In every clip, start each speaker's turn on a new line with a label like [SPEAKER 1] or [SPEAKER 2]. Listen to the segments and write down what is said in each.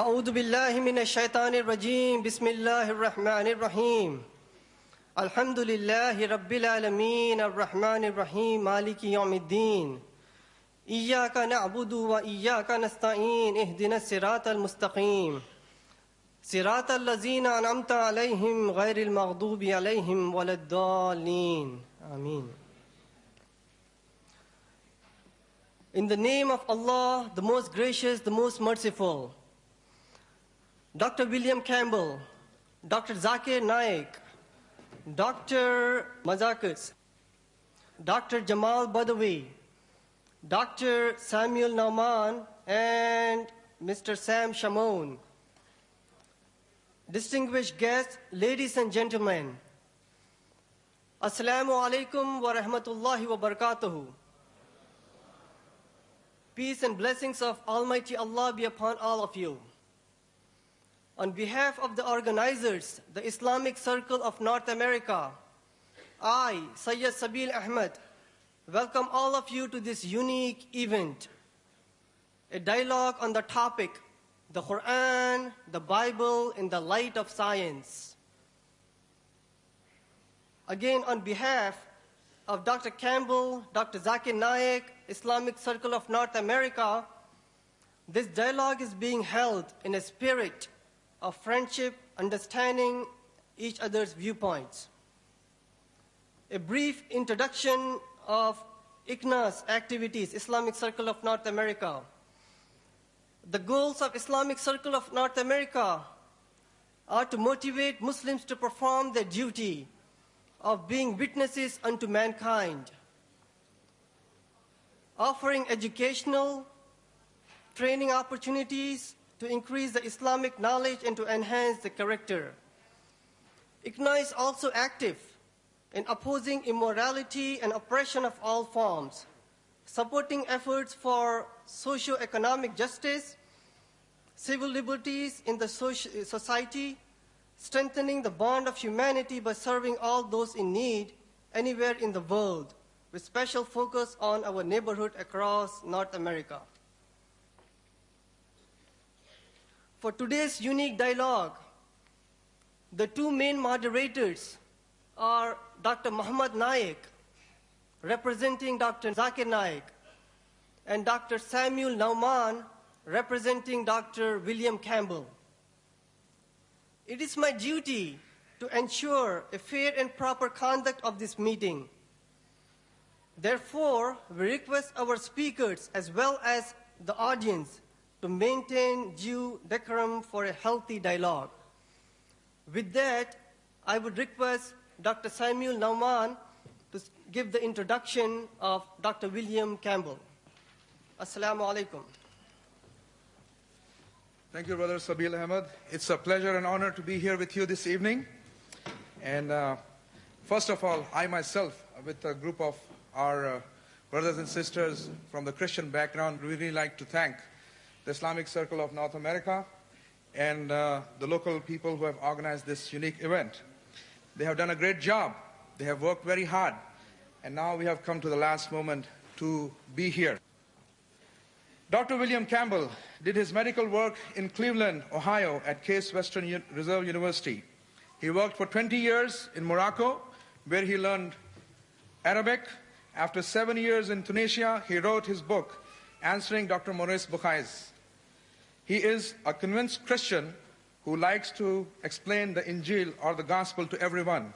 [SPEAKER 1] أعوذ بالله من الشيطان الرجيم بسم الله الرحمن الرحيم الحمد لله رب العالمين الرحمن الرحيم مالك يوم الدين إياك نعبد وإياك نستعين اهدنا الصراط المستقيم صراط الذين أنعمت عليهم غير المغضوب عليهم ولا الضالين آمين. In the name of Allah, the most gracious, the most merciful, Dr. William Campbell, Dr. Zakir Naik, Dr. Mazakas, Dr. Jamal Badawi, Dr. Samuel Nauman, and Mr. Sam Shamoun. Distinguished guests, ladies and gentlemen, Assalamu alaikum wa rahmatullahi wa barakatuhu. Peace and blessings of Almighty Allah be upon all of you. On behalf of the organizers, the Islamic Circle of North America, I, Sayyid Sabil Ahmed, welcome all of you to this unique event, a dialogue on the topic, the Quran, the Bible in the light of science. Again, on behalf of Dr. Campbell, Dr. Zakir Naik, Islamic Circle of North America, this dialogue is being held in a spirit of friendship, understanding each other's viewpoints. A brief introduction of ICNA's activities, Islamic Circle of North America. The goals of Islamic Circle of North America are to motivate Muslims to perform their duty of being witnesses unto mankind, offering educational, training opportunities to increase the Islamic knowledge and to enhance the character. ICNA is also active in opposing immorality and oppression of all forms, supporting efforts for socio-economic justice, civil liberties in the society, strengthening the bond of humanity by serving all those in need anywhere in the world, with special focus on our neighborhood across North America. For today's unique dialogue, the two main moderators are Dr. Muhammad Naik, representing Dr. Zakir Naik, and Dr. Samuel Nauman, representing Dr. William Campbell. It is my duty to ensure a fair and proper conduct of this meeting. Therefore, we request our speakers as well as the audience to maintain due decorum for a healthy dialogue. With that, I would request Dr. Samuel Nauman to give the introduction of Dr. William Campbell. Assalamu alaikum.
[SPEAKER 2] Thank you, Brother Sabil Ahmed. It's a pleasure and honor to be here with you this evening. And first of all, I myself, with a group of our brothers and sisters from the Christian background, really like to thank the Islamic Circle of North America and the local people who have organized this unique event. They have done a great job. They have worked very hard. And now we have come to the last moment to be here. Dr. William Campbell did his medical work in Cleveland, Ohio at Case Western Reserve University. He worked for 20 years in Morocco, where he learned Arabic. After 7 years in Tunisia, he wrote his book, Answering Dr. Maurice Bucaille's. He is a convinced Christian who likes to explain the Injil or the Gospel to everyone.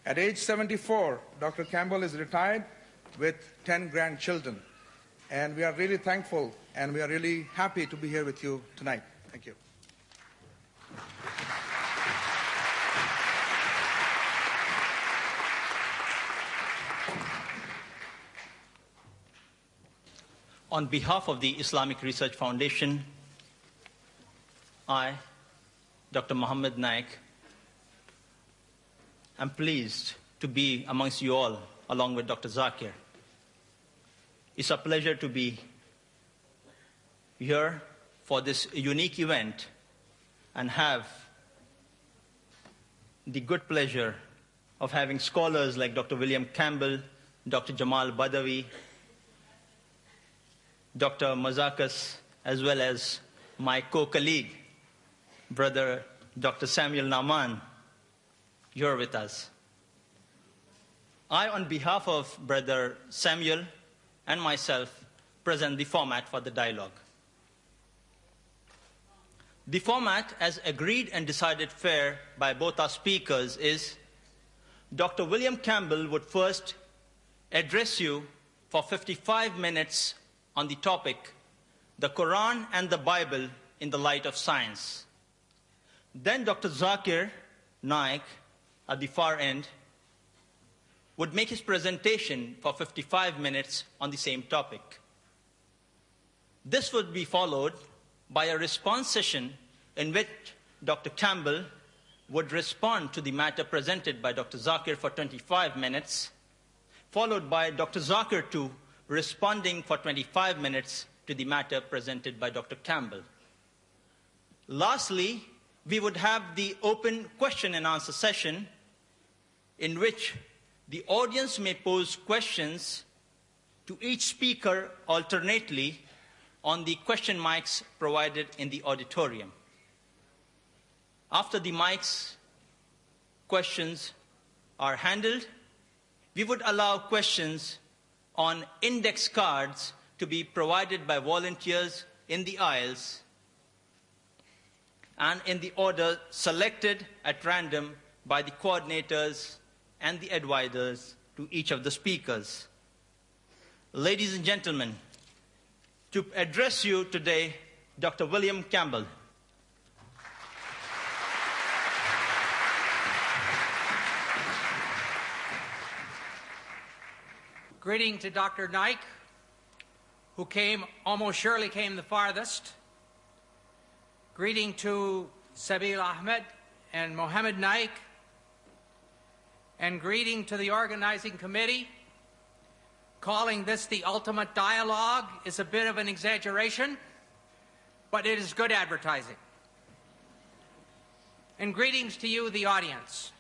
[SPEAKER 2] At age 74, Dr. Campbell is retired with 10 grandchildren. And we are really thankful and we are really happy to be here with you tonight. Thank you.
[SPEAKER 3] On behalf of the Islamic Research Foundation, I, Dr. Muhammad Naik, am pleased to be amongst you all, along with Dr. Zakir. It's a pleasure to be here for this unique event and have the good pleasure of having scholars like Dr. William Campbell, Dr. Jamal Badawi, Dr. Mazakas, as well as my co-colleague, Brother Dr. Samuel Naman, you're with us. I, on behalf of Brother Samuel and myself, present the format for the dialogue. The format, as agreed and decided fair by both our speakers, is Dr. William Campbell would first address you for 55 minutes on the topic, the Quran and the Bible in the light of science. Then Dr. Zakir, Naik, at the far end, would make his presentation for 55 minutes on the same topic. This would be followed by a response session in which Dr. Campbell would respond to the matter presented by Dr. Zakir for 25 minutes, followed by Dr. Zakir too responding for 25 minutes to the matter presented by Dr. Campbell. Lastly, we would have the open question and answer session in which the audience may pose questions to each speaker alternately on the question mics provided in the auditorium. After the mics, questions are handled, we would allow questions on index cards to be provided by volunteers in the aisles and in the order selected at random by the coordinators and the advisors to each of the speakers. Ladies and gentlemen, to address you today, Dr. William Campbell.
[SPEAKER 4] Greeting to Dr. Naik, who almost surely came the farthest. Greeting to Sabil Ahmed and Mohammed Naik. And greeting to the organizing committee. Calling this the ultimate dialogue is a bit of an exaggeration, but it is good advertising. And greetings to you, the audience.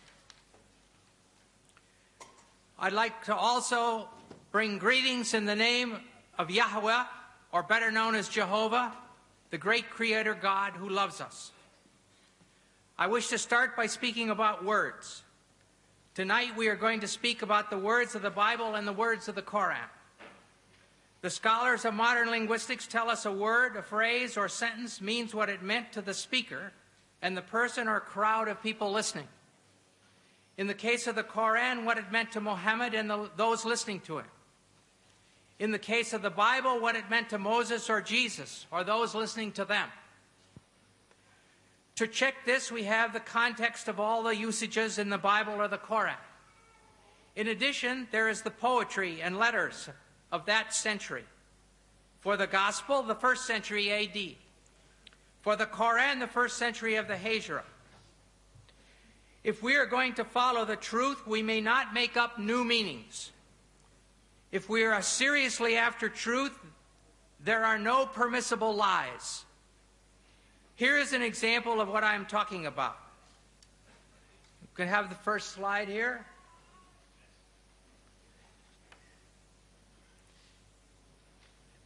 [SPEAKER 4] I'd like to also bring greetings in the name of Yahweh, or better known as Jehovah, the great Creator God who loves us. I wish to start by speaking about words. Tonight we are going to speak about the words of the Bible and the words of the Koran. The scholars of modern linguistics tell us a word, a phrase, or sentence means what it meant to the speaker and the person or crowd of people listening. In the case of the Koran, what it meant to Muhammad and those listening to him. In the case of the Bible, what it meant to Moses or Jesus or those listening to them. To check this, we have the context of all the usages in the Bible or the Koran. In addition, there is the poetry and letters of that century. For the Gospel, the 1st century AD. For the Koran, the 1st century of the Hijra. If we are going to follow the truth, we may not make up new meanings. If we are seriously after truth, there are no permissible lies. Here is an example of what I'm talking about. You can have the first slide here.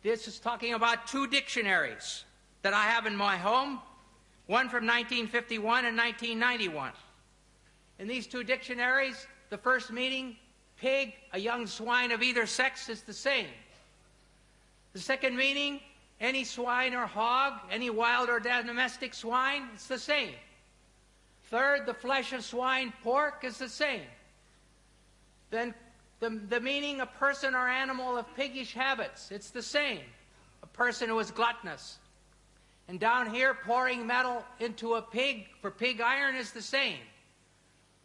[SPEAKER 4] This is talking about 2 dictionaries that I have in my home, one from 1951 and 1991. In these 2 dictionaries, the first meaning, pig, a young swine of either sex, is the same. The second meaning, any swine or hog, any wild or domestic swine, it's the same. Third, the flesh of swine, pork, is the same. Then the meaning, a person or animal of piggish habits, it's the same. A person who is gluttonous. And down here, pouring metal into a pig for pig iron is the same.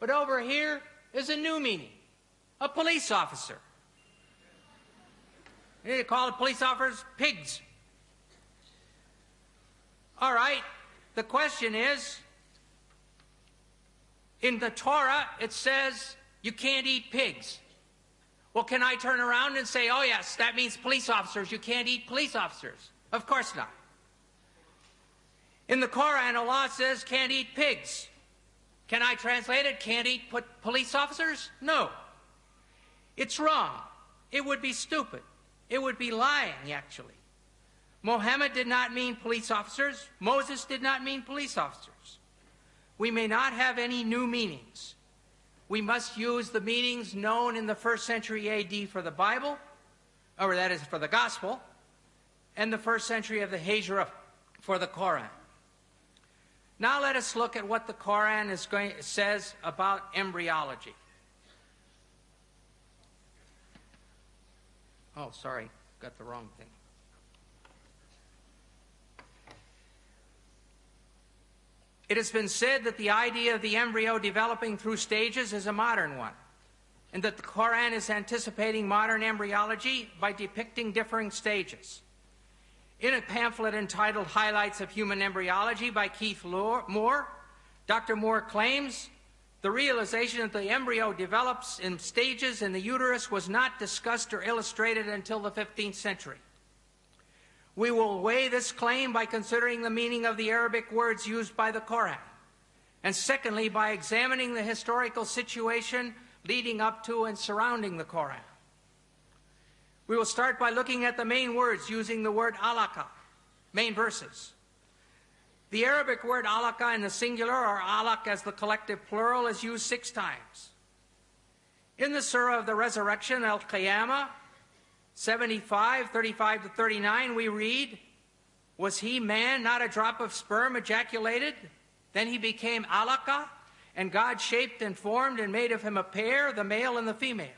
[SPEAKER 4] But over here is a new meaning, a police officer. You need to call the police officers pigs. All right, the question is, in the Torah, it says you can't eat pigs. Well, can I turn around and say, oh yes, that means police officers, you can't eat police officers? Of course not. In the Koran, Allah says can't eat pigs. Can I translate it, can't eat police officers? No. It's wrong. It would be stupid. It would be lying, actually. Mohammed did not mean police officers. Moses did not mean police officers. We may not have any new meanings. We must use the meanings known in the 1st century AD for the Bible, or that is for the Gospel, and the 1st century of the Hijra for the Quran. Now let us look at what the Quran says about embryology. Oh, sorry, got the wrong thing. It has been said that the idea of the embryo developing through stages is a modern one, and that the Quran is anticipating modern embryology by depicting differing stages. In a pamphlet entitled Highlights of Human Embryology by Keith Moore, Dr. Moore claims the realization that the embryo develops in stages in the uterus was not discussed or illustrated until the 15th century. We will weigh this claim by considering the meaning of the Arabic words used by the Quran, and secondly, by examining the historical situation leading up to and surrounding the Quran. We will start by looking at the main words using the word alaka, main verses. The Arabic word alaka in the singular, or alaq as the collective plural, is used 6 times. In the Surah of the Resurrection, Al-Qiyamah, 75, 35 to 39, we read, "Was he man, not a drop of sperm ejaculated? Then he became alaka, and God shaped and formed and made of him a pair, the male and the female."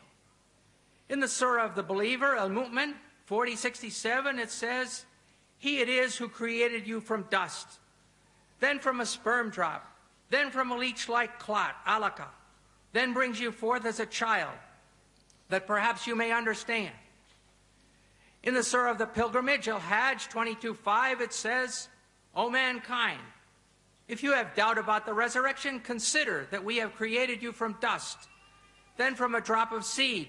[SPEAKER 4] In the Surah of the Believer, Al-Mu'min, 40:67, it says, "He it is who created you from dust, then from a sperm drop, then from a leech-like clot, alaka, then brings you forth as a child, that perhaps you may understand." In the Surah of the Pilgrimage, Al-Hajj 22:5, it says, "O mankind, if you have doubt about the resurrection, consider that we have created you from dust, then from a drop of seed,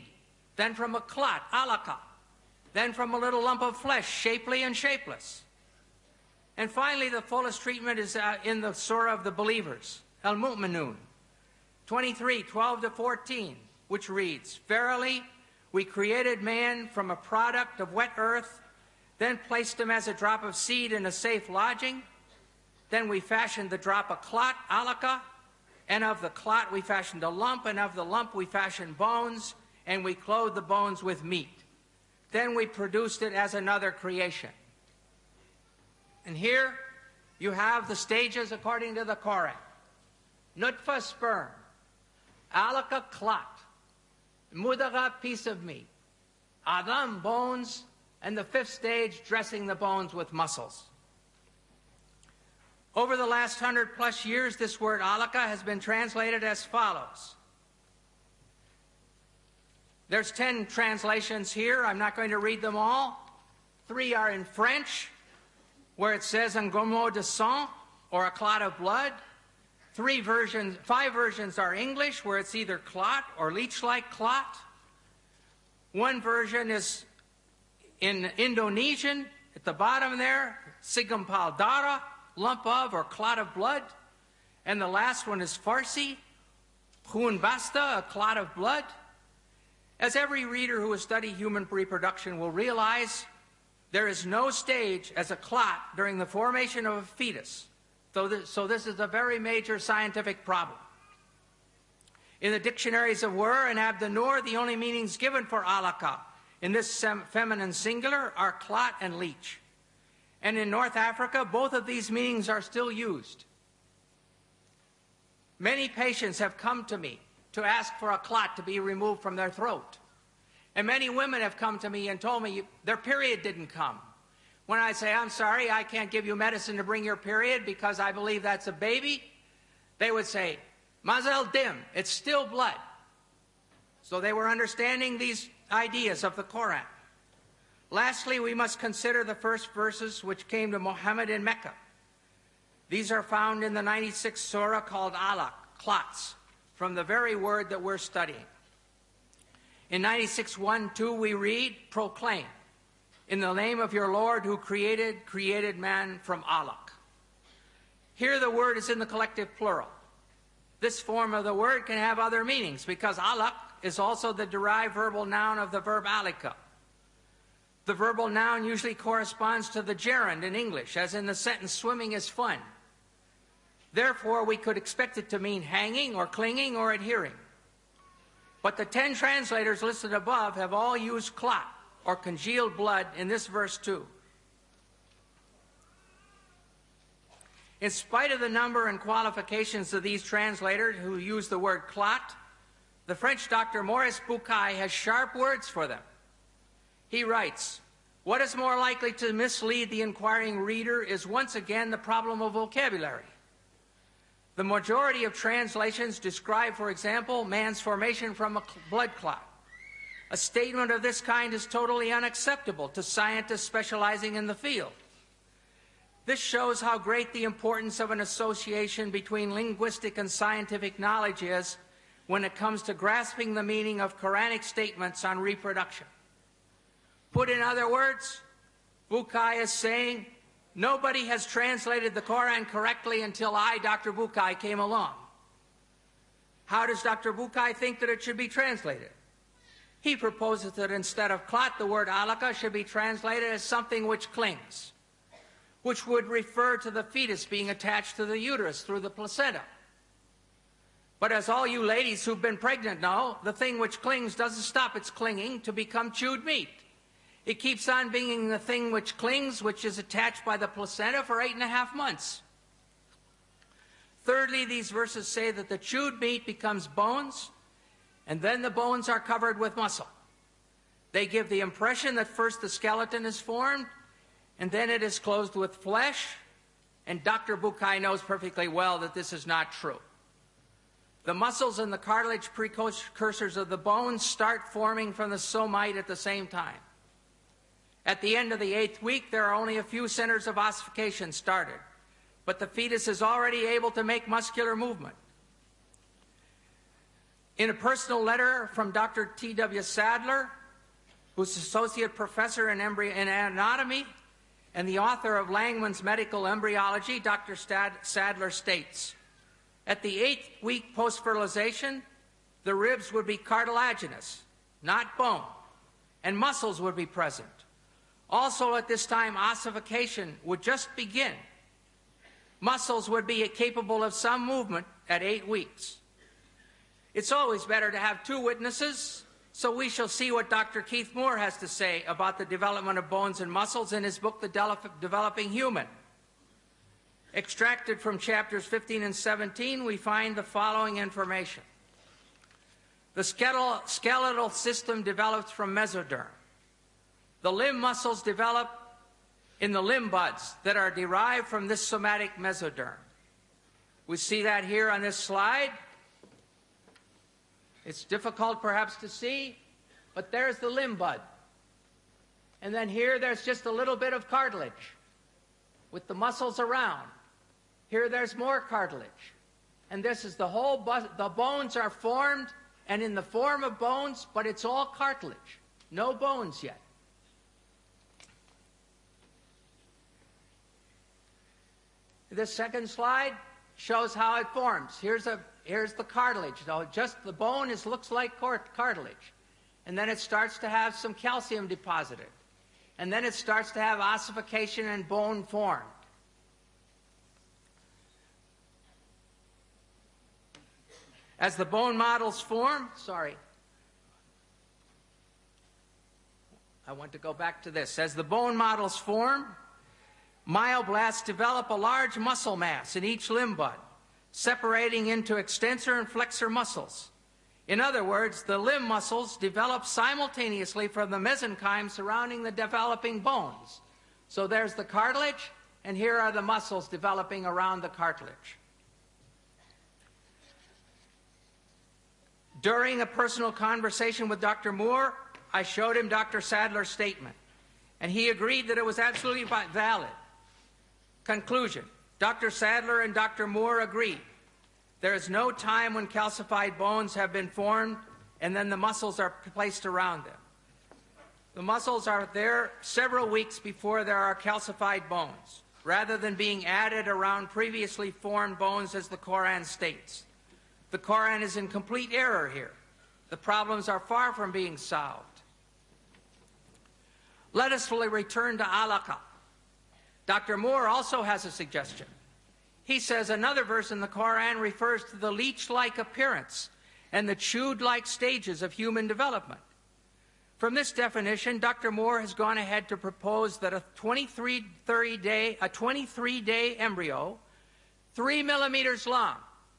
[SPEAKER 4] then from a clot, alaka, then from a little lump of flesh, shapely and shapeless." And finally, the fullest treatment is in the Surah of the Believers, Al-Mu'minun, 23:12 to 14, which reads, "Verily, we created man from a product of wet earth, then placed him as a drop of seed in a safe lodging. Then we fashioned the drop a clot, alaka, and of the clot we fashioned a lump, and of the lump we fashioned bones, and we clothed the bones with meat. Then we produced it as another creation." And here you have the stages according to the Quran. Nutfa, sperm; alaka, clot; mudagha, piece of meat; adam, bones; and the 5th stage, dressing the bones with muscles. Over the last 100+ years, this word alaka has been translated as follows. There's 10 translations here. I'm not going to read them all. 3 are in French, where it says un gommot de sang, or a clot of blood. 5 versions are English, where it's either clot or leech-like clot. 1 version is in Indonesian, at the bottom there, segumpal darah, lump of or clot of blood. And the last one is Farsi, khun basta, a clot of blood. As every reader who has studied human reproduction will realize, there is no stage as a clot during the formation of a fetus. So this is a very major scientific problem. In the dictionaries of Wer and Abdanur, the only meanings given for alaka in this feminine singular are clot and leech. And in North Africa, both of these meanings are still used. Many patients have come to me to ask for a clot to be removed from their throat. And many women have come to me and told me their period didn't come. When I say, "I'm sorry, I can't give you medicine to bring your period because I believe that's a baby," they would say, "Mazel dim, it's still blood." So they were understanding these ideas of the Quran. Lastly, we must consider the first verses which came to Muhammad in Mecca. These are found in the 96th surah called alaq, clots, from the very word that we're studying. In 96:1-2 we read, "Proclaim, in the name of your Lord who created man from alaq." Here the word is in the collective plural. This form of the word can have other meanings because alaq is also the derived verbal noun of the verb alika. The verbal noun usually corresponds to the gerund in English, as in the sentence, swimming is fun. Therefore, we could expect it to mean hanging or clinging or adhering. But the 10 translators listed above have all used clot, or congealed blood, in this verse too. In spite of the number and qualifications of these translators who use the word clot, the French Dr. Maurice Bucaille has sharp words for them. He writes, "What is more likely to mislead the inquiring reader is once again the problem of vocabulary. The majority of translations describe, for example, man's formation from a blood clot. A statement of this kind is totally unacceptable to scientists specializing in the field. This shows how great the importance of an association between linguistic and scientific knowledge is when it comes to grasping the meaning of Quranic statements on reproduction." Put in other words, Bucaille is saying, nobody has translated the Quran correctly until I, Dr. Bucaille, came along. How does Dr. Bucaille think that it should be translated? He proposes that instead of clot, the word alaka should be translated as something which clings, which would refer to the fetus being attached to the uterus through the placenta. But as all you ladies who've been pregnant know, the thing which clings doesn't stop its clinging to become chewed meat. It keeps on being the thing which clings, which is attached by the placenta for 8.5 months. Thirdly, these verses say that the chewed meat becomes bones, and then the bones are covered with muscle. They give the impression that first the skeleton is formed, and then it is clothed with flesh, and Dr. Bucaille knows perfectly well that this is not true. The muscles and the cartilage precursors of the bones start forming from the somite at the same time. At the end of the 8th week, there are only a few centers of ossification started, but the fetus is already able to make muscular movement. In a personal letter from Dr. T.W. Sadler, who's associate professor in anatomy and the author of Langman's Medical Embryology, Dr. Sadler states, at the 8th week post-fertilization, the ribs would be cartilaginous, not bone, and muscles would be present. Also at this time, ossification would just begin. Muscles would be capable of some movement at 8 weeks. It's always better to have 2 witnesses, so we shall see what Dr. Keith Moore has to say about the development of bones and muscles in his book, The Developing Human. Extracted from chapters 15 and 17, we find the following information. The skeletal system develops from mesoderm. The limb muscles develop in the limb buds that are derived from this somatic mesoderm. We see that here on this slide. It's difficult perhaps to see, but there's the limb bud. And then here there's just a little bit of cartilage with the muscles around. Here there's more cartilage. And this is the whole, the bones are formed and in the form of bones, but it's all cartilage. No bones yet. This second slide shows how it forms. Here's the cartilage. Now, just the bone looks like cartilage. And then it starts to have some calcium deposited. And then it starts to have ossification and bone formed. As the bone models form, I want to go back to this. As the bone models form, myoblasts develop a large muscle mass in each limb bud, separating into extensor and flexor muscles. In other words, the limb muscles develop simultaneously from the mesenchyme surrounding the developing bones. So there's the cartilage, and here are the muscles developing around the cartilage. During a personal conversation with Dr. Moore, I showed him Dr. Sadler's statement, and he agreed that it was absolutely valid. Conclusion. Dr. Sadler and Dr. Moore agreed. There is no time when calcified bones have been formed and then the muscles are placed around them. The muscles are there several weeks before there are calcified bones, rather than being added around previously formed bones as the Quran states. The Quran is in complete error here. The problems are far from being solved. Let us return to alaka. Dr. Moore also has a suggestion. He says another verse in the Quran refers to the leech-like appearance and the chewed-like stages of human development. From this definition, Dr. Moore has gone ahead to propose that a 23-day embryo, 3 millimeters long,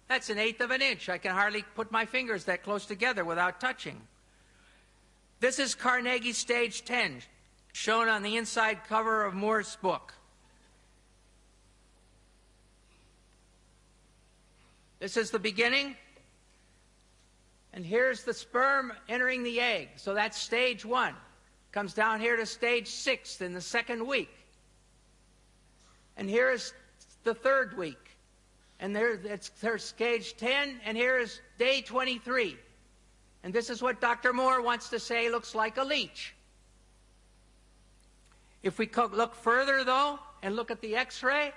[SPEAKER 4] that's 1/8 of an inch. I can hardly put my fingers that close together without touching. This is Carnegie stage 10, shown on the inside cover of Moore's book. This is the beginning. And here's the sperm entering the egg. So that's stage 1. Comes down here to stage 6 in the 2nd week. And here's the 3rd week. And there's stage 10, and here is day 23. And this is what Dr. Moore wants to say looks like a leech. If we look further, though, and look at the X-ray,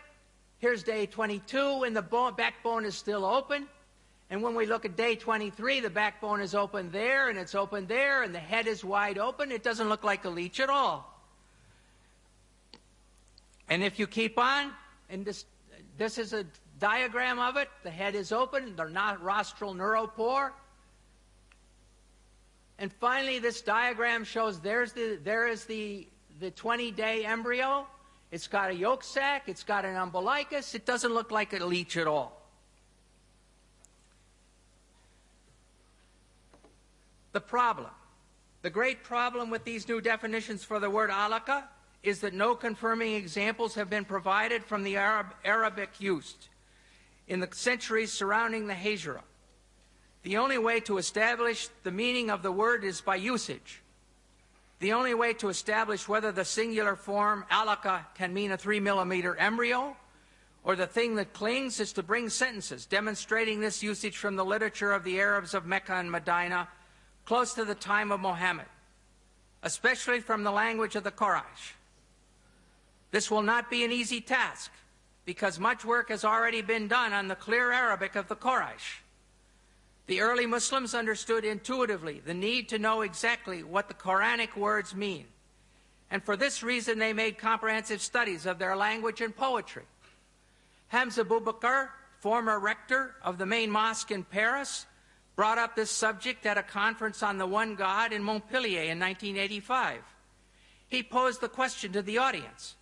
[SPEAKER 4] here's day 22, and the backbone is still open. And when we look at day 23, the backbone is open there, and it's open there, and the head is wide open. It doesn't look like a leech at all. And if you keep on, and this is a diagram of it. The head is open, the rostral neuropore. And finally, this diagram shows there is the 20-day embryo. It's got a yolk sac. It's got an umbilicus. It doesn't look like a leech at all. The problem, the great problem with these new definitions for the word alaka is that no confirming examples have been provided from the Arabic used in the centuries surrounding the Hijra. The only way to establish the meaning of the word is by usage. The only way to establish whether the singular form alaka can mean a 3-millimeter embryo or the thing that clings is to bring sentences demonstrating this usage from the literature of the Arabs of Mecca and Medina close to the time of Muhammad, especially from the language of the Quraysh. This will not be an easy task because much work has already been done on the clear Arabic of the Quraysh. The early Muslims understood intuitively the need to know exactly what the Quranic words mean, and for this reason they made comprehensive studies of their language and poetry. Hamza Boubacar, former rector of the main mosque in Paris, brought up this subject at a conference on the one God in Montpellier in 1985. He posed the question to the audience: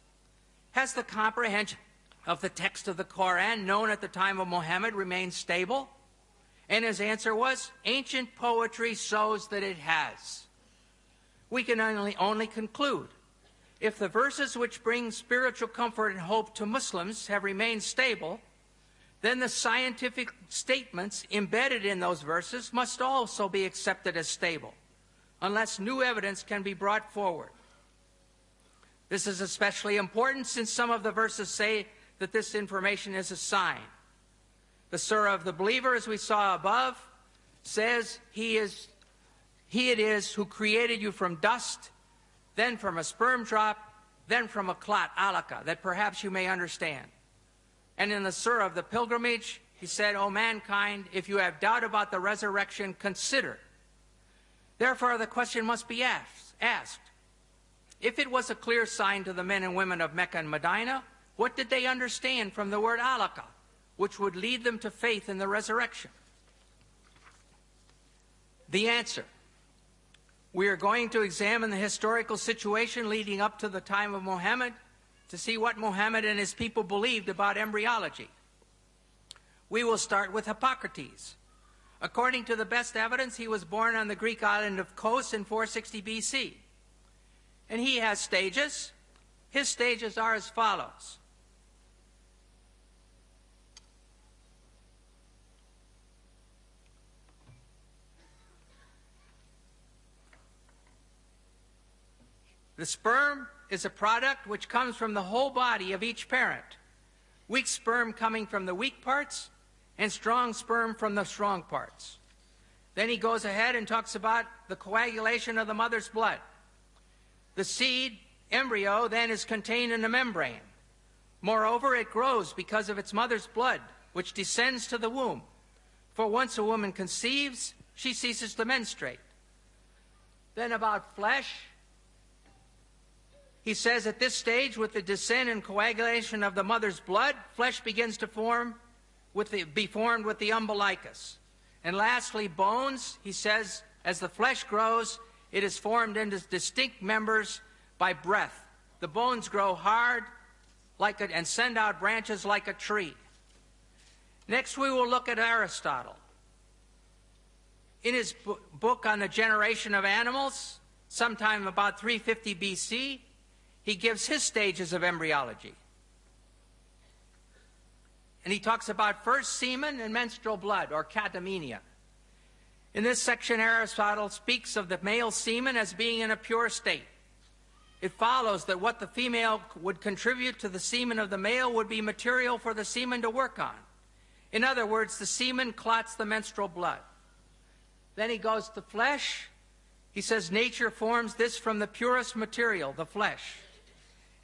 [SPEAKER 4] has the comprehension of the text of the Quran known at the time of Muhammad remained stable? And his answer was, ancient poetry shows that it has. We can only conclude, if the verses which bring spiritual comfort and hope to Muslims have remained stable, then the scientific statements embedded in those verses must also be accepted as stable, unless new evidence can be brought forward. This is especially important since some of the verses say that this information is a sign. The Surah of the Believer, as we saw above, says, He it is who created you from dust, then from a sperm drop, then from a clot, alaka, that perhaps you may understand. And in the Surah of the Pilgrimage, he said, O mankind, if you have doubt about the resurrection, consider. Therefore, the question must be asked. If it was a clear sign to the men and women of Mecca and Medina, what did they understand from the word alaka, which would lead them to faith in the resurrection? The answer. We are going to examine the historical situation leading up to the time of Muhammad to see what Muhammad and his people believed about embryology. We will start with Hippocrates. According to the best evidence, he was born on the Greek island of Kos in 460 BC. And he has stages. His stages are as follows. The sperm is a product which comes from the whole body of each parent. Weak sperm coming from the weak parts, and strong sperm from the strong parts. Then he goes ahead and talks about the coagulation of the mother's blood. The seed, embryo, then is contained in the membrane. Moreover, it grows because of its mother's blood, which descends to the womb. For once a woman conceives, she ceases to menstruate. Then about flesh. He says at this stage, with the descent and coagulation of the mother's blood, flesh begins to be formed with the umbilicus. And lastly, bones, he says, as the flesh grows, it is formed into distinct members by breath. The bones grow hard and send out branches like a tree. Next, we will look at Aristotle. In his book on the generation of animals, sometime about 350 BC, he gives his stages of embryology. And he talks about first semen and menstrual blood, or catamenia. In this section, Aristotle speaks of the male semen as being in a pure state. It follows that what the female would contribute to the semen of the male would be material for the semen to work on. In other words, the semen clots the menstrual blood. Then he goes to flesh. He says nature forms this from the purest material, the flesh.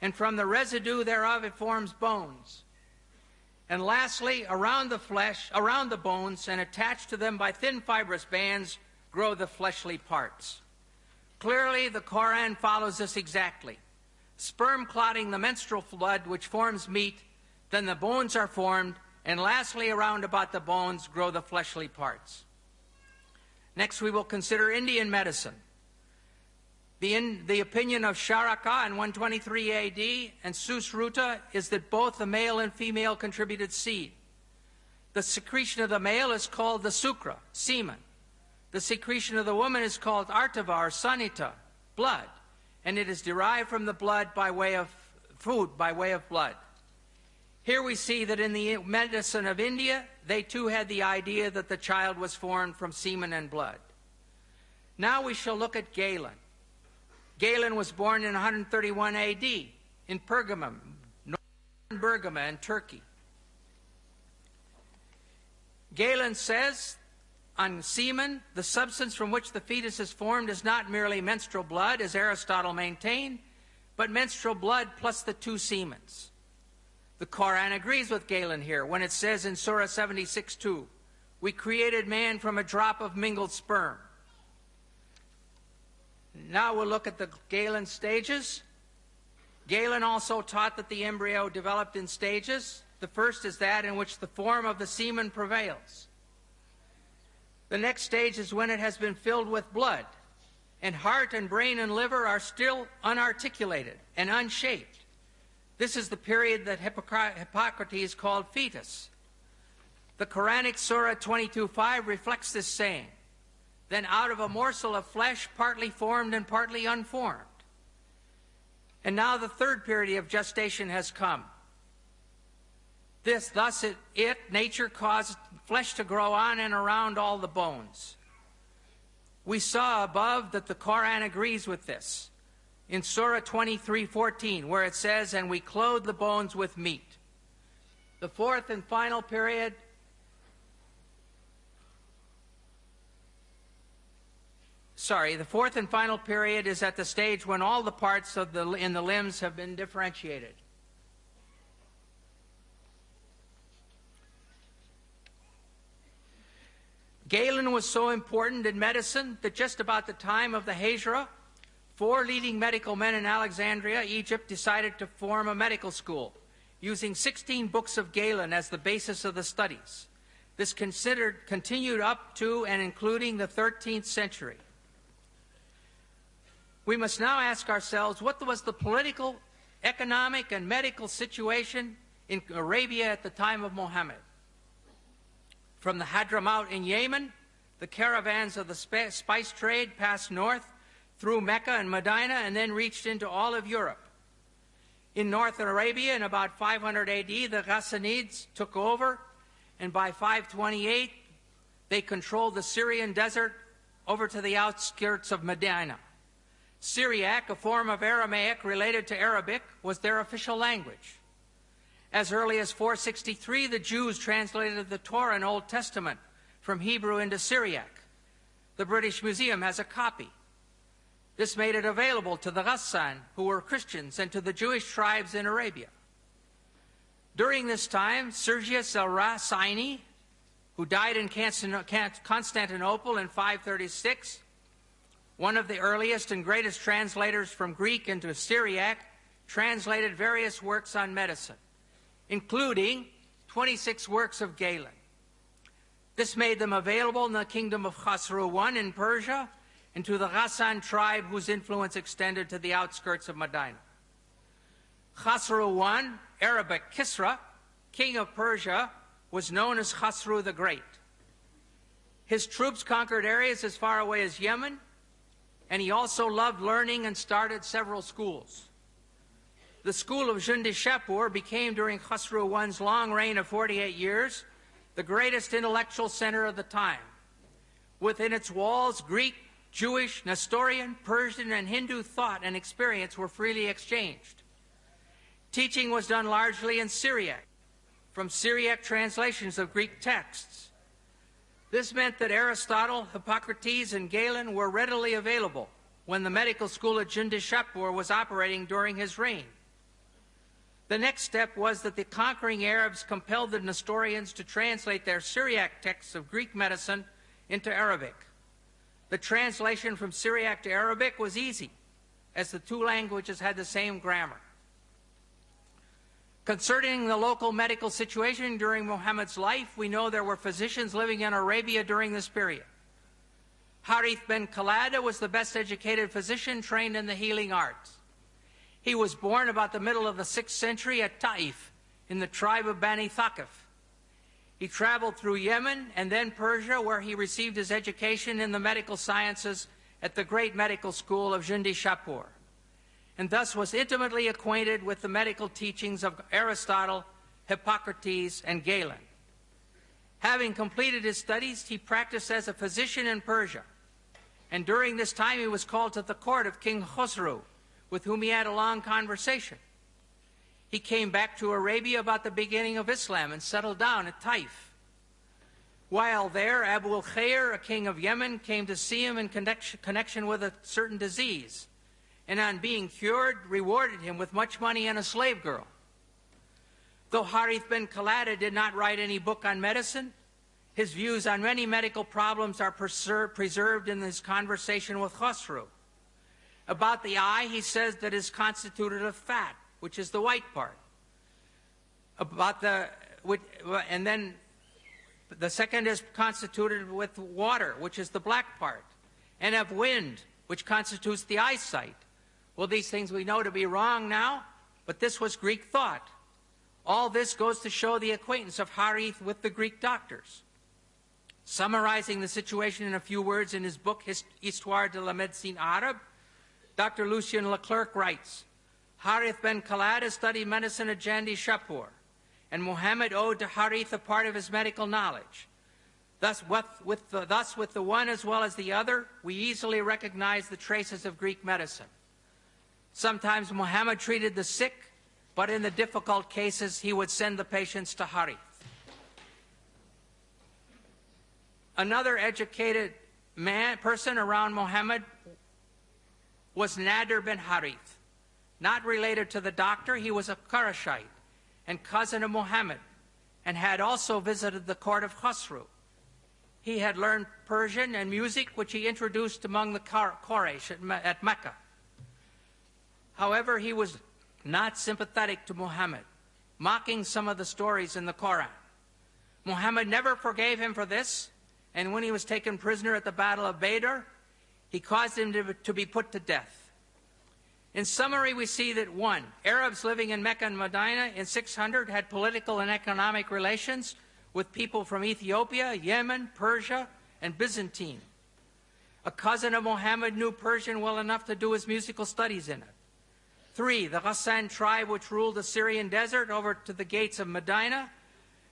[SPEAKER 4] And from the residue thereof it forms bones. And lastly, around the flesh, around the bones, and attached to them by thin fibrous bands, grow the fleshly parts. Clearly, the Quran follows this exactly. Sperm clotting the menstrual blood, which forms meat, then the bones are formed, and lastly, around about the bones grow the fleshly parts. Next, we will consider Indian medicine. The opinion of Charaka in 123 AD and Susruta is that both the male and female contributed seed. The secretion of the male is called the sukra, semen. The secretion of the woman is called artava or sanita, blood, and it is derived from the blood by way of food, by way of blood. Here we see that in the medicine of India, they too had the idea that the child was formed from semen and blood. Now we shall look at Galen. Galen was born in 131 AD in Pergamum, northern Bergama in Turkey. Galen says on semen, the substance from which the fetus is formed is not merely menstrual blood, as Aristotle maintained, but menstrual blood plus the two semens. The Quran agrees with Galen here when it says in Surah 76:2, "We created man from a drop of mingled sperm." Now we'll look at the Galen stages. Galen also taught that the embryo developed in stages. The first is that in which the form of the semen prevails. The next stage is when it has been filled with blood, and heart and brain and liver are still unarticulated and unshaped. This is the period that Hippocrates called fetus. The Quranic Surah 22:5 reflects this saying. Then out of a morsel of flesh, partly formed and partly unformed. And now the third period of gestation has come. Nature caused flesh to grow on and around all the bones. We saw above that the Quran agrees with this in Surah 23:14, where it says, "And we clothe the bones with meat." The fourth and final period is at the stage when all the parts in the limbs have been differentiated. Galen was so important in medicine that just about the time of the Hijra, 4 leading medical men in Alexandria, Egypt, decided to form a medical school, using 16 books of Galen as the basis of the studies. This continued up to and including the 13th century. We must now ask ourselves, what was the political, economic, and medical situation in Arabia at the time of Muhammad? From the Hadramaut in Yemen, the caravans of the spice trade passed north through Mecca and Medina and then reached into all of Europe. In northern Arabia, in about 500 AD, the Ghassanids took over, and by 528, they controlled the Syrian desert over to the outskirts of Medina. Syriac, a form of Aramaic related to Arabic, was their official language. As early as 463, the Jews translated the Torah and Old Testament from Hebrew into Syriac. The British Museum has a copy. This made it available to the Ghassan, who were Christians, and to the Jewish tribes in Arabia. During this time, Sergius al-Rasaini, who died in Constantinople in 536, one of the earliest and greatest translators from Greek into Syriac, translated various works on medicine, including 26 works of Galen. This made them available in the kingdom of Khosrow I in Persia and to the Ghassan tribe whose influence extended to the outskirts of Medina. Khosrow I, Arabic Kisra, king of Persia, was known as Khosrow the Great. His troops conquered areas as far away as Yemen, and he also loved learning and started several schools. The school of Jundi Shapur became, during Khosrow I's long reign of 48 years, the greatest intellectual center of the time. Within its walls, Greek, Jewish, Nestorian, Persian, and Hindu thought and experience were freely exchanged. Teaching was done largely in Syriac, from Syriac translations of Greek texts. This meant that Aristotle, Hippocrates, and Galen were readily available when the medical school at Jundi Shapur was operating during his reign. The next step was that the conquering Arabs compelled the Nestorians to translate their Syriac texts of Greek medicine into Arabic. The translation from Syriac to Arabic was easy, as the two languages had the same grammar. Concerning the local medical situation during Muhammad's life, we know there were physicians living in Arabia during this period. Harith ben Khalada was the best educated physician trained in the healing arts. He was born about the middle of the 6th century at Taif in the tribe of Bani Thaqif. He traveled through Yemen and then Persia, where he received his education in the medical sciences at the great medical school of Jundi Shapur, and thus was intimately acquainted with the medical teachings of Aristotle, Hippocrates, and Galen. Having completed his studies, he practiced as a physician in Persia, and during this time he was called to the court of King Khosrow, with whom he had a long conversation. He came back to Arabia about the beginning of Islam and settled down at Taif. While there, Abu al-Khair, a king of Yemen, came to see him in connection with a certain disease, and on being cured, rewarded him with much money and a slave girl. Though Harith ben Khalada did not write any book on medicine, his views on many medical problems are preserved in his conversation with Khosrow. About the eye, he says that it is constituted of fat, which is the white part. And then the second is constituted with water, which is the black part, and of wind, which constitutes the eyesight. Well, these things we know to be wrong now, but this was Greek thought. All this goes to show the acquaintance of Harith with the Greek doctors. Summarizing the situation in a few words in his book, Histoire de la Médecine Arabe, Dr. Lucien Leclerc writes, Harith ben Khalada studied medicine at Jundi Shapur, and Muhammad owed to Harith a part of his medical knowledge. Thus, with the one as well as the other, we easily recognize the traces of Greek medicine. Sometimes Muhammad treated the sick, but in the difficult cases, he would send the patients to Harith. Another educated person around Muhammad was Nadir bin Harith. Not related to the doctor, he was a Qurayshite and cousin of Muhammad, and had also visited the court of Khosrow. He had learned Persian and music, which he introduced among the Quraysh at Mecca. However, he was not sympathetic to Muhammad, mocking some of the stories in the Quran. Muhammad never forgave him for this, and when he was taken prisoner at the Battle of Badr, he caused him to be put to death. In summary, we see that 1, Arabs living in Mecca and Medina in 600 had political and economic relations with people from Ethiopia, Yemen, Persia, and Byzantine. A cousin of Muhammad knew Persian well enough to do his musical studies in it. 3, the Ghassan tribe, which ruled the Syrian desert over to the gates of Medina,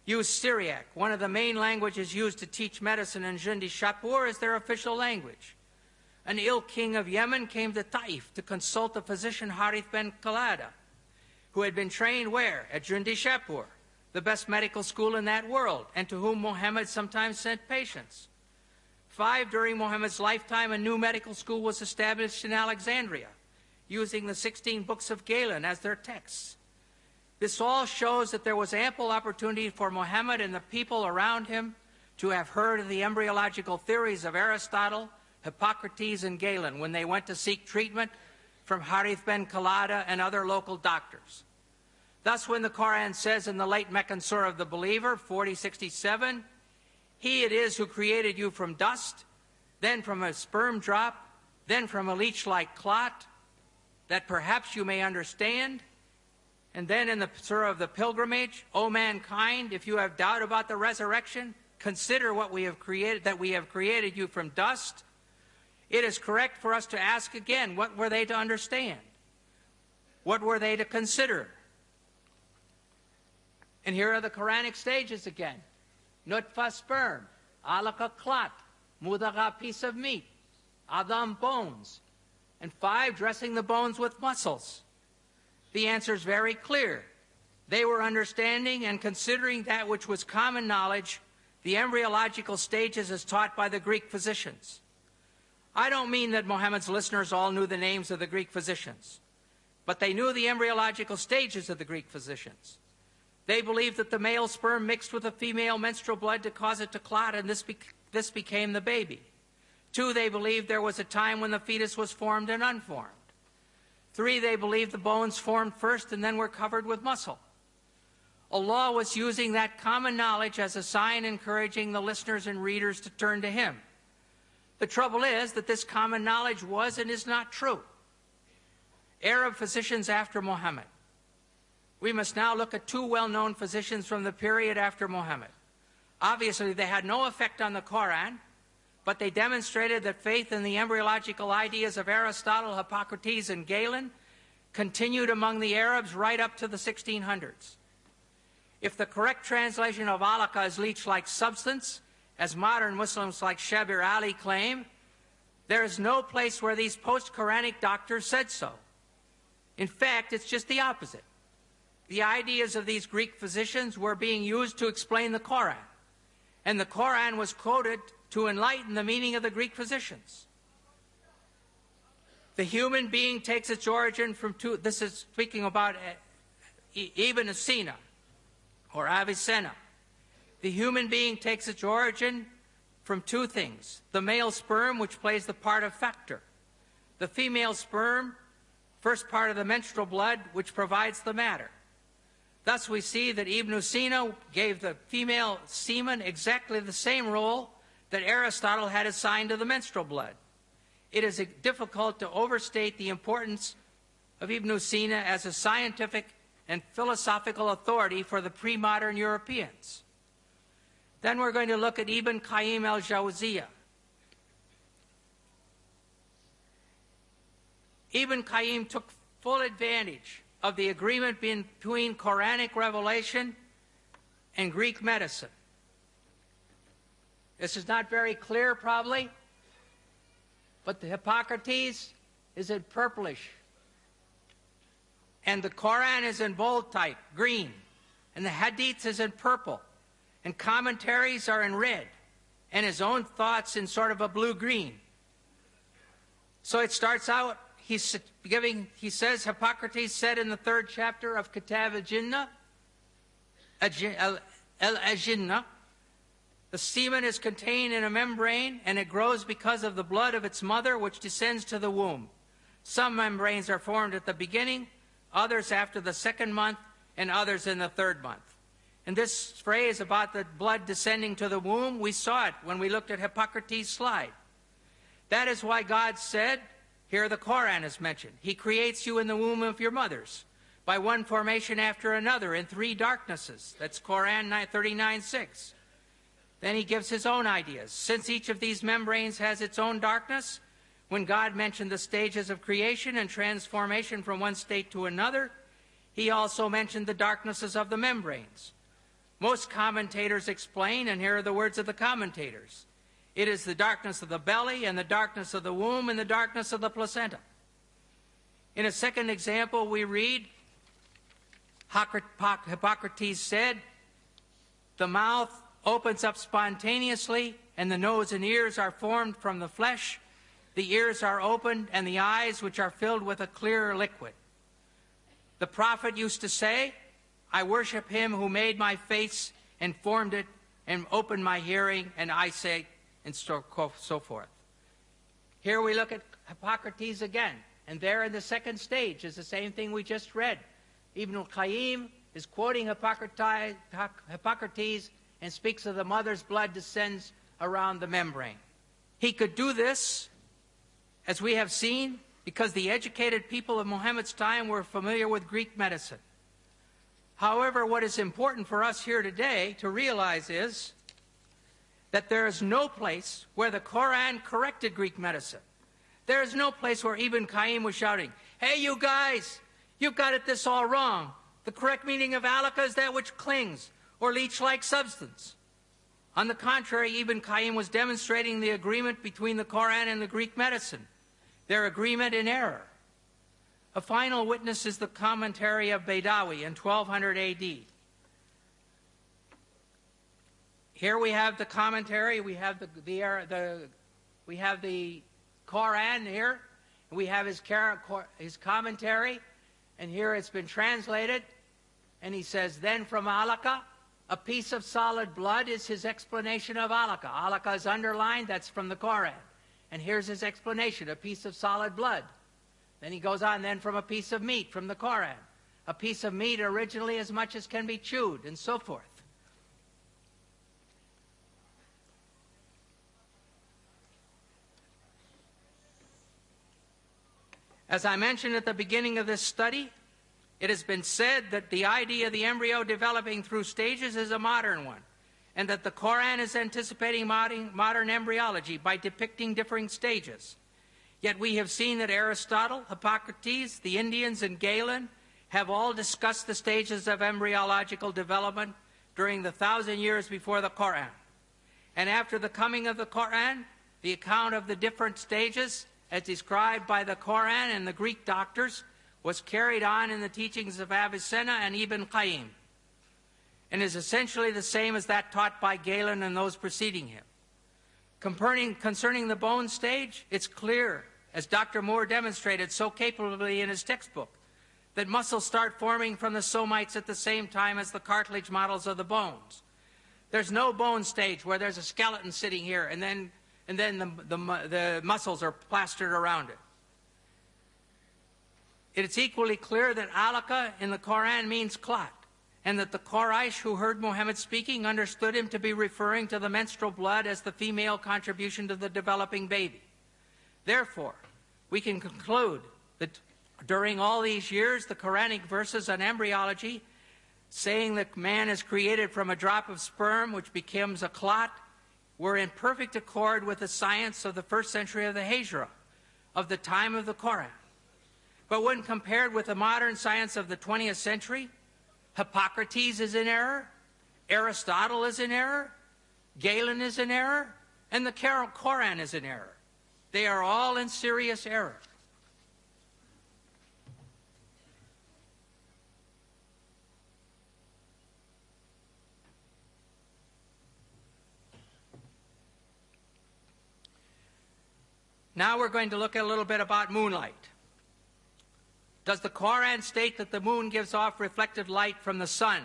[SPEAKER 4] used Syriac, one of the main languages used to teach medicine in Jundi Shapur, as their official language. An ill king of Yemen came to Taif to consult the physician Harith ben Khalada, who had been trained where? At Jundi Shapur, the best medical school in that world, and to whom Muhammad sometimes sent patients. 5, during Muhammad's lifetime, a new medical school was established in Alexandria, using the 16 books of Galen as their texts. This all shows that there was ample opportunity for Muhammad and the people around him to have heard of the embryological theories of Aristotle, Hippocrates, and Galen when they went to seek treatment from Harith ben Kalada and other local doctors. Thus, when the Quran says in the late Meccan Surah of the Believer, 40:67, He it is who created you from dust, then from a sperm drop, then from a leech-like clot, that perhaps you may understand. And then in the Surah of the Pilgrimage, O mankind, if you have doubt about the resurrection, consider what we have created, that we have created you from dust. It is correct for us to ask again, what were they to understand? What were they to consider? And here are the Quranic stages again. Nutfa, sperm. Alaka, clot. Mudagha, piece of meat. Adam, bones. And 5, dressing the bones with muscles. The answer is very clear. They were understanding and considering that which was common knowledge, the embryological stages as taught by the Greek physicians. I don't mean that Muhammad's listeners all knew the names of the Greek physicians, but they knew the embryological stages of the Greek physicians. They believed that the male sperm mixed with the female menstrual blood to cause it to clot, and this became the baby. 2, they believed there was a time when the fetus was formed and unformed. 3, they believed the bones formed first and then were covered with muscle. Allah was using that common knowledge as a sign encouraging the listeners and readers to turn to Him. The trouble is that this common knowledge was and is not true. Arab physicians after Muhammad. We must now look at 2 well-known physicians from the period after Muhammad. Obviously, they had no effect on the Quran, but they demonstrated that faith in the embryological ideas of Aristotle, Hippocrates, and Galen continued among the Arabs right up to the 1600s. If the correct translation of alaka is leech-like substance, as modern Muslims like Shabir Ali claim, there is no place where these post-Quranic doctors said so. In fact, it's just the opposite. The ideas of these Greek physicians were being used to explain the Quran, and the Quran was quoted to enlighten the meaning of the Greek physicians. The human being takes its origin from 2, this is speaking about Ibn Sina, or Avicenna. The human being takes its origin from 2 things. The male sperm, which plays the part of factor. The female sperm, first part of the menstrual blood, which provides the matter. Thus we see that Ibn Sina gave the female semen exactly the same role that Aristotle had assigned to the menstrual blood. It is difficult to overstate the importance of Ibn Sina as a scientific and philosophical authority for the pre-modern Europeans. Then we're going to look at Ibn Qayyim al-Jawziyah. Ibn Qayyim took full advantage of the agreement between Quranic revelation and Greek medicine. This is not very clear, probably, but the Hippocrates is in purplish, and the Quran is in bold type, green, and the Hadiths is in purple, and commentaries are in red, and his own thoughts in sort of a blue-green. So it starts out, he says, Hippocrates said in the 3rd chapter of Kitab al-Jinnah, al-Ajinnah, the semen is contained in a membrane, and it grows because of the blood of its mother, which descends to the womb. Some membranes are formed at the beginning, others after the 2nd month, and others in the 3rd month. And this phrase about the blood descending to the womb, we saw it when we looked at Hippocrates' slide. That is why God said, here the Quran is mentioned, He creates you in the womb of your mothers, by one formation after another, in 3 darknesses. That's Quran 39:6. Then He gives His own ideas. Since each of these membranes has its own darkness, when God mentioned the stages of creation and transformation from one state to another, He also mentioned the darknesses of the membranes. Most commentators explain, and here are the words of the commentators, it is the darkness of the belly, and the darkness of the womb, and the darkness of the placenta. In a second example, we read, Hippocrates said, the mouth opens up spontaneously, and the nose and ears are formed from the flesh. The ears are opened, and the eyes, which are filled with a clear liquid. The prophet used to say, I worship Him who made my face and formed it and opened my hearing and eyesight, and so forth. Here we look at Hippocrates again. And there in the second stage is the same thing we just read. Ibn al-Qayyim is quoting Hippocrates and speaks of the mother's blood descends around the membrane. He could do this, as we have seen, because the educated people of Muhammad's time were familiar with Greek medicine. However, what is important for us here today to realize is that there is no place where the Quran corrected Greek medicine. There is no place where Ibn Qayyim was shouting, "Hey, you guys, you've got this all wrong. The correct meaning of alaka is that which clings or leech-like substance." On the contrary, Ibn Qayyim was demonstrating the agreement between the Quran and the Greek medicine, their agreement in error. A final witness is the commentary of Baidawi in 1200 AD. Here we have the commentary, we have the Quran here, and we have his commentary, and here it's been translated, and he says, then from alaka, a piece of solid blood is his explanation of alaka. Alaka is underlined, that's from the Quran. And here's his explanation, a piece of solid blood. Then he goes on, then from a piece of meat from the Quran. A piece of meat originally as much as can be chewed, and so forth. As I mentioned at the beginning of this study, it has been said that the idea of the embryo developing through stages is a modern one, and that the Quran is anticipating modern embryology by depicting differing stages. Yet we have seen that Aristotle, Hippocrates, the Indians, and Galen have all discussed the stages of embryological development during the 1,000 years before the Quran. And after the coming of the Quran, the account of the different stages, as described by the Quran and the Greek doctors, was carried on in the teachings of Avicenna and Ibn Qayyim, and is essentially the same as that taught by Galen and those preceding him. Concerning the bone stage, it's clear, as Dr. Moore demonstrated so capably in his textbook, that muscles start forming from the somites at the same time as the cartilage models of the bones. There's no bone stage where there's a skeleton sitting here and then the muscles are plastered around it. It's equally clear that alaka in the Quran means clot, and that the Quraysh who heard Muhammad speaking understood him to be referring to the menstrual blood as the female contribution to the developing baby. Therefore, we can conclude that during all these years, the Quranic verses on embryology, saying that man is created from a drop of sperm which becomes a clot, were in perfect accord with the science of the first century of the Hijra, of the time of the Quran. But when compared with the modern science of the 20th century, Hippocrates is in error, Aristotle is in error, Galen is in error, and the Quran is in error. They are all in serious error. Now we're going to look at a little bit about moonlight. Does the Quran state that the moon gives off reflected light from the sun?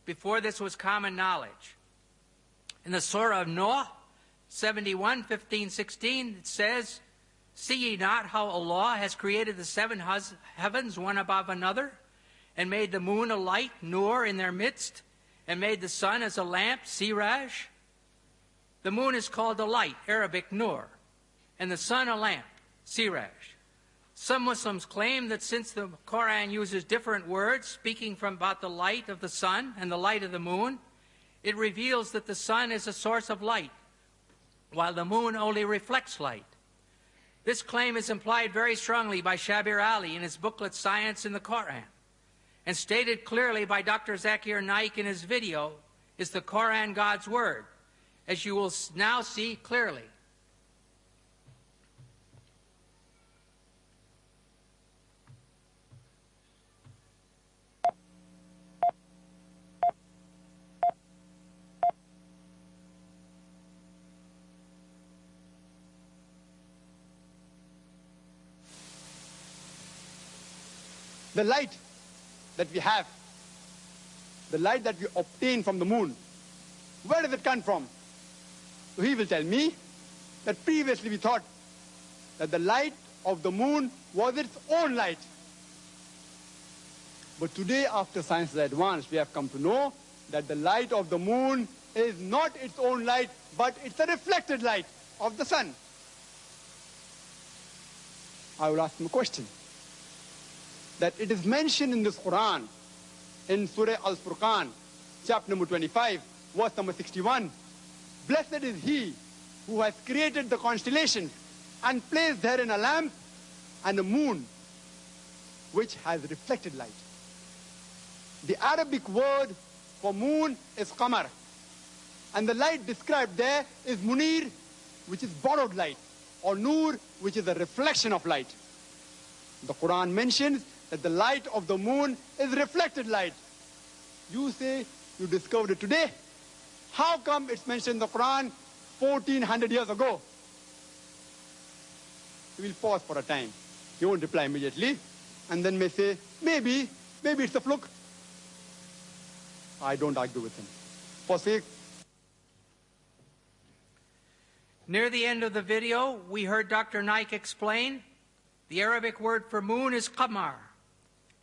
[SPEAKER 4] Before this was common knowledge. In the Surah of Noah, 71, 15, 16, it says, "See ye not how Allah has created the seven heavens one above another, and made the moon a light, nur, in their midst, and made the sun as a lamp, siraj?" The moon is called a light, Arabic nur, and the sun a lamp, siraj. Some Muslims claim that since the Quran uses different words, speaking about the light of the sun and the light of the moon, it reveals that the sun is a source of light, while the moon only reflects light. This claim is implied very strongly by Shabir Ali in his booklet Science in the Quran, and stated clearly by Dr. Zakir Naik in his video, "Is the Quran God's word?" as you will now see clearly.
[SPEAKER 5] The light that we have, the light that we obtain from the moon, where does it come from? So he will tell me that previously we thought that the light of the moon was its own light. But today, after science has advanced, we have come to know that the light of the moon is not its own light, but it's a reflected light of the sun. I will ask him a question. That it is mentioned in this Quran, in Surah Al-Furqan, chapter number 25, verse number 61. Blessed is he who has created the constellation and placed therein a lamp and a moon, which has reflected light. The Arabic word for moon is qamar. And the light described there is munir, which is borrowed light, or nur, which is a reflection of light. The Quran mentions that the light of the moon is reflected light. You say you discovered it today. How come it's mentioned in the Quran 1400 years ago? He will pause for a time. He won't reply immediately. And then may say, maybe it's a fluke. I don't argue with him. For sake.
[SPEAKER 4] Near the end of the video, we heard Dr. Naik explain the Arabic word for moon is qamar,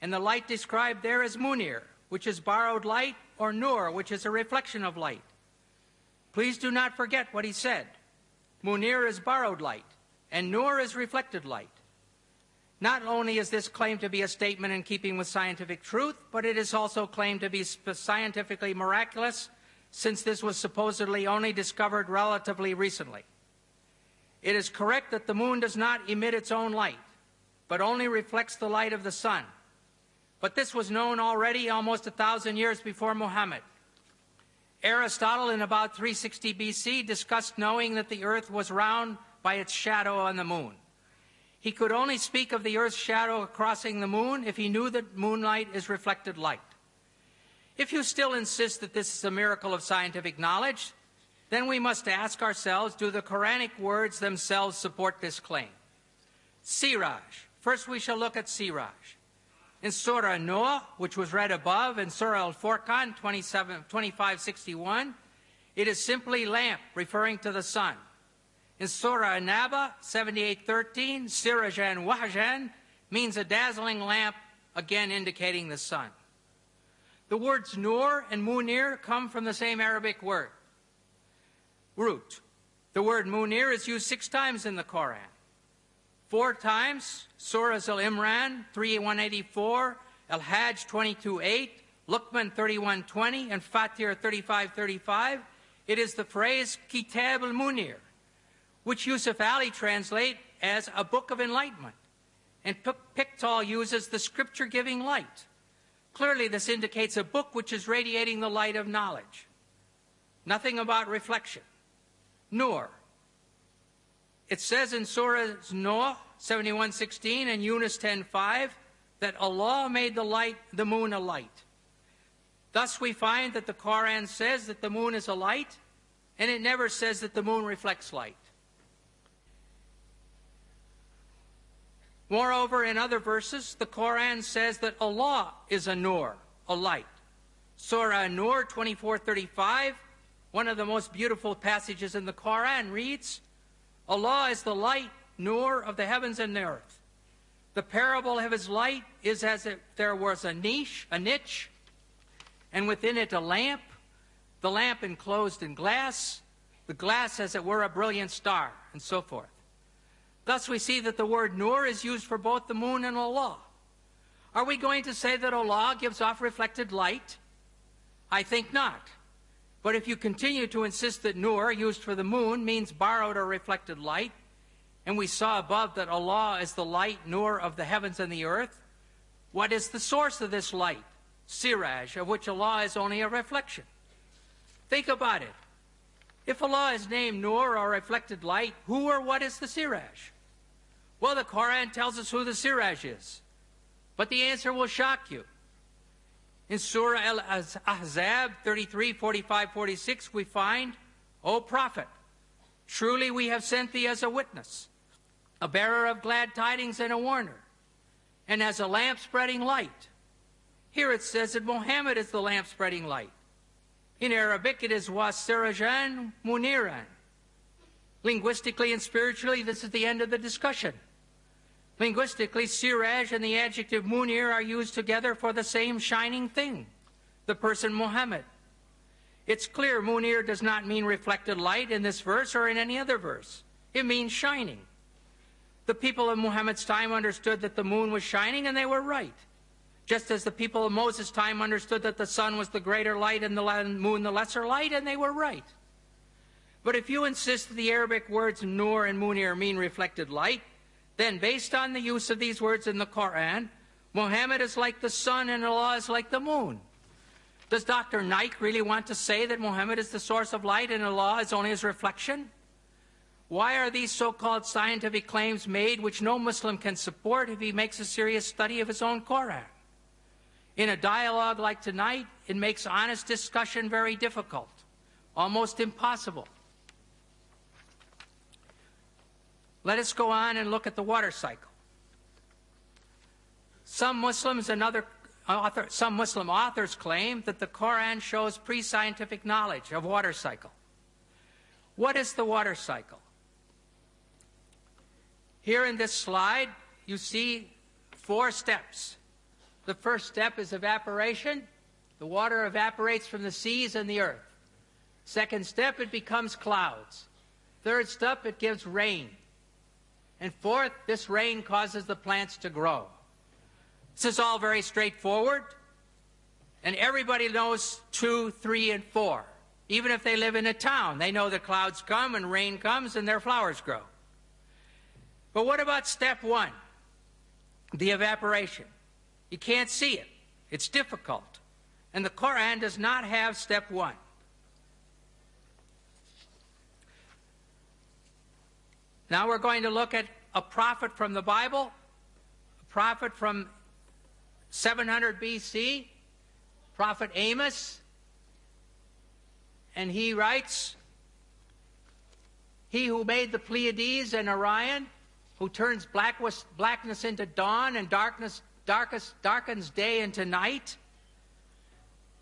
[SPEAKER 4] and the light described there is munir, which is borrowed light, or nur, which is a reflection of light. Please do not forget what he said. Munir is borrowed light, and nur is reflected light. Not only is this claimed to be a statement in keeping with scientific truth, but it is also claimed to be scientifically miraculous, since this was supposedly only discovered relatively recently. It is correct that the moon does not emit its own light, but only reflects the light of the sun. But this was known already almost 1,000 years before Muhammad. Aristotle, in about 360 BC, discussed knowing that the earth was round by its shadow on the moon. He could only speak of the earth's shadow crossing the moon if he knew that moonlight is reflected light. If you still insist that this is a miracle of scientific knowledge, then we must ask ourselves, do the Quranic words themselves support this claim? Siraj. First we shall look at Siraj. In Surah Noah, which was read above, in Surah Al-Furqan 25:61, it is simply lamp, referring to the sun. In Surah An-Naba 78:13, Sirajan Wahjan means a dazzling lamp, again indicating the sun. The words nur and munir come from the same Arabic word, root. The word munir is used 6 times in the Quran. 4 times, Surahs Al-Imran 3:184, Al-Hajj 22:8, Luqman 31:20, and Fatir 35:35. It is the phrase Kitab al-Munir, which Yusuf Ali translate as a book of enlightenment, and Pickthall uses the scripture-giving light. Clearly, this indicates a book which is radiating the light of knowledge. Nothing about reflection. Nur. It says in Surah Noah 71:16 and Yunus 10:5 that Allah made the moon a light. Thus we find that the Quran says that the moon is a light, and it never says that the moon reflects light. Moreover, in other verses, the Quran says that Allah is a nur, a light. Surah An-Nur 24:35, one of the most beautiful passages in the Quran, reads, Allah is the light, nur of the heavens and the earth. The parable of his light is as if there was a niche, and within it a lamp, the lamp enclosed in glass, the glass as it were a brilliant star, and so forth. Thus we see that the word nur is used for both the moon and Allah. Are we going to say that Allah gives off reflected light? I think not. But if you continue to insist that nur, used for the moon, means borrowed or reflected light, and we saw above that Allah is the light, nur of the heavens and the earth, what is the source of this light, siraj, of which Allah is only a reflection? Think about it. If Allah is named nur or reflected light, who or what is the siraj? Well, the Quran tells us who the siraj is, but the answer will shock you. In Surah Al-Ahzab 33, 45, 46, we find, O Prophet, truly we have sent thee as a witness, a bearer of glad tidings and a warner, and as a lamp spreading light. Here it says that Muhammad is the lamp spreading light. In Arabic, it is wasirajan muniran. Linguistically and spiritually, this is the end of the discussion. Linguistically, siraj and the adjective munir are used together for the same shining thing, the person Muhammad. It's clear munir does not mean reflected light in this verse or in any other verse. It means shining. The people of Muhammad's time understood that the moon was shining, and they were right. Just as the people of Moses' time understood that the sun was the greater light and the moon the lesser light, and they were right. But if you insist that the Arabic words nur and munir mean reflected light, then based on the use of these words in the Quran, Muhammad is like the sun and Allah is like the moon. Does Dr. Naik really want to say that Muhammad is the source of light and Allah is only his reflection? Why are these so-called scientific claims made which no Muslim can support if he makes a serious study of his own Quran? In a dialogue like tonight, it makes honest discussion very difficult, almost impossible. Let us go on and look at the water cycle. Some Muslim authors claim that the Quran shows pre-scientific knowledge of water cycle. What is the water cycle? Here in this slide, you see 4 steps. The first step is evaporation. The water evaporates from the seas and the earth. Second step, it becomes clouds. Third step, it gives rain. And fourth, this rain causes the plants to grow. This is all very straightforward, and everybody knows 2, 3, and 4. Even if they live in a town, they know the clouds come and rain comes and their flowers grow. But what about step 1, the evaporation? You can't see it. It's difficult. And the Quran does not have step 1. Now we're going to look at a prophet from the Bible, a prophet from 700 BC, Prophet Amos, and he writes, "He who made the Pleiades and Orion, who turns blackness into dawn and darkens day into night,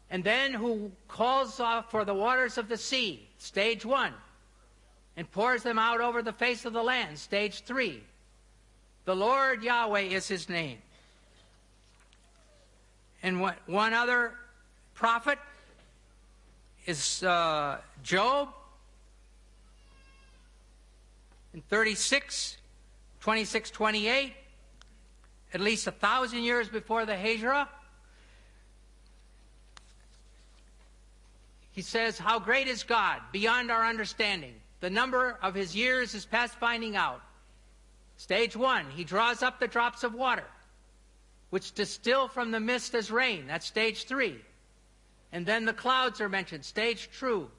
[SPEAKER 4] and then who calls for the waters of the sea," stage 1, "and pours them out over the face of the land," stage 3. The Lord Yahweh is his name. And one other prophet is Job in 26:28, at least 1,000 years before the Hijrah. He says, "How great is God, beyond our understanding. The number of his years is past finding out." Stage 1, he draws up the drops of water, which distill from the mist as rain. That's stage 3. And then the clouds are mentioned, stage 2,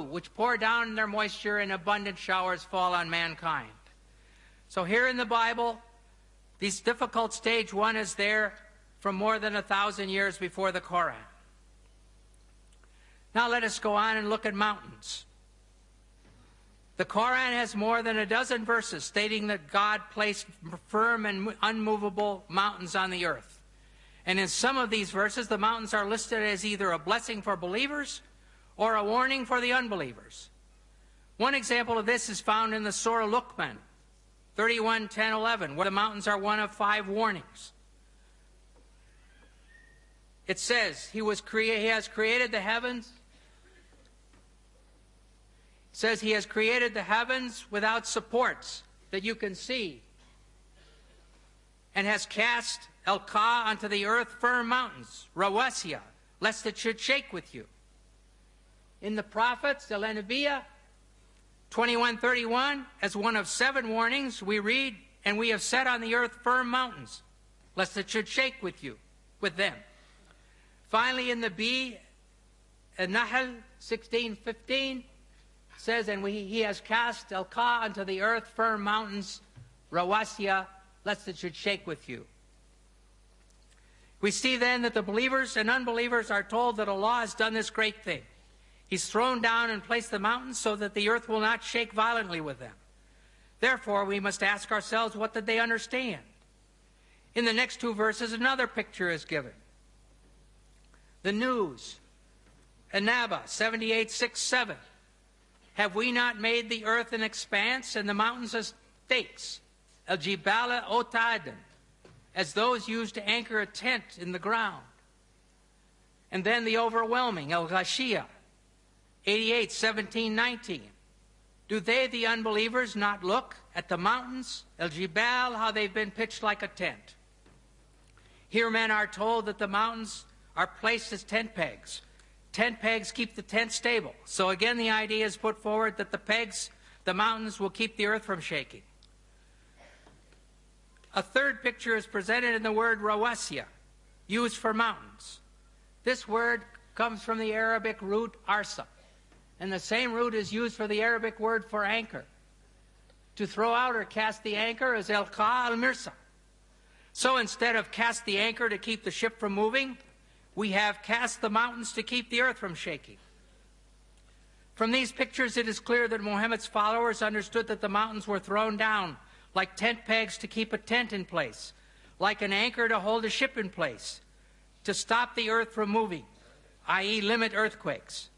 [SPEAKER 4] which pour down their moisture and abundant showers fall on mankind. So here in the Bible, this difficult stage 1 is there from more than 1,000 years before the Quran. Now let us go on and look at mountains. The Quran has more than a dozen verses stating that God placed firm and unmovable mountains on the earth. And in some of these verses, the mountains are listed as either a blessing for believers or a warning for the unbelievers. One example of this is found in the Surah Luqman, 31:10-11, where the mountains are one of 5 warnings. It says, He has created the heavens. It says He has created the heavens without supports that you can see, and has cast Al-Ka onto the earth firm mountains, Rawasiya, lest it should shake with you. In the prophets, Al-Anbiya, 21:31, as one of 7 warnings, we read, "And we have set on the earth firm mountains, lest it should shake with them." Finally, in the Bee, Nahl 16:15, says, "And He has cast Al-Ka onto the earth firm mountains, Rawasiya, lest it should shake with you." We see then that the believers and unbelievers are told that Allah has done this great thing. He's thrown down and placed the mountains so that the earth will not shake violently with them. Therefore, we must ask ourselves, what did they understand? In the next 2 verses, another picture is given. The news, An-Naba 78:6-7. "Have we not made the earth an expanse and the mountains as stakes, al-jibala otadan, as those used to anchor a tent in the ground. And then the overwhelming, al-ghashiyah, 88, 17, 19. Do they, the unbelievers, not look at the mountains, al-jibal, how they've been pitched like a tent? Here men are told that the mountains are placed as tent pegs. Tent pegs keep the tent stable. So again, the idea is put forward that the mountains will keep the earth from shaking. A third picture is presented in the word rawasiya, used for mountains. This word comes from the Arabic root arsa, and the same root is used for the Arabic word for anchor. To throw out or cast the anchor is elqa al-mirsa. So instead of cast the anchor to keep the ship from moving, we have cast the mountains to keep the earth from shaking. From these pictures, it is clear that Muhammad's followers understood that the mountains were thrown down like tent pegs to keep a tent in place, like an anchor to hold a ship in place, to stop the earth from moving, i.e. limit earthquakes.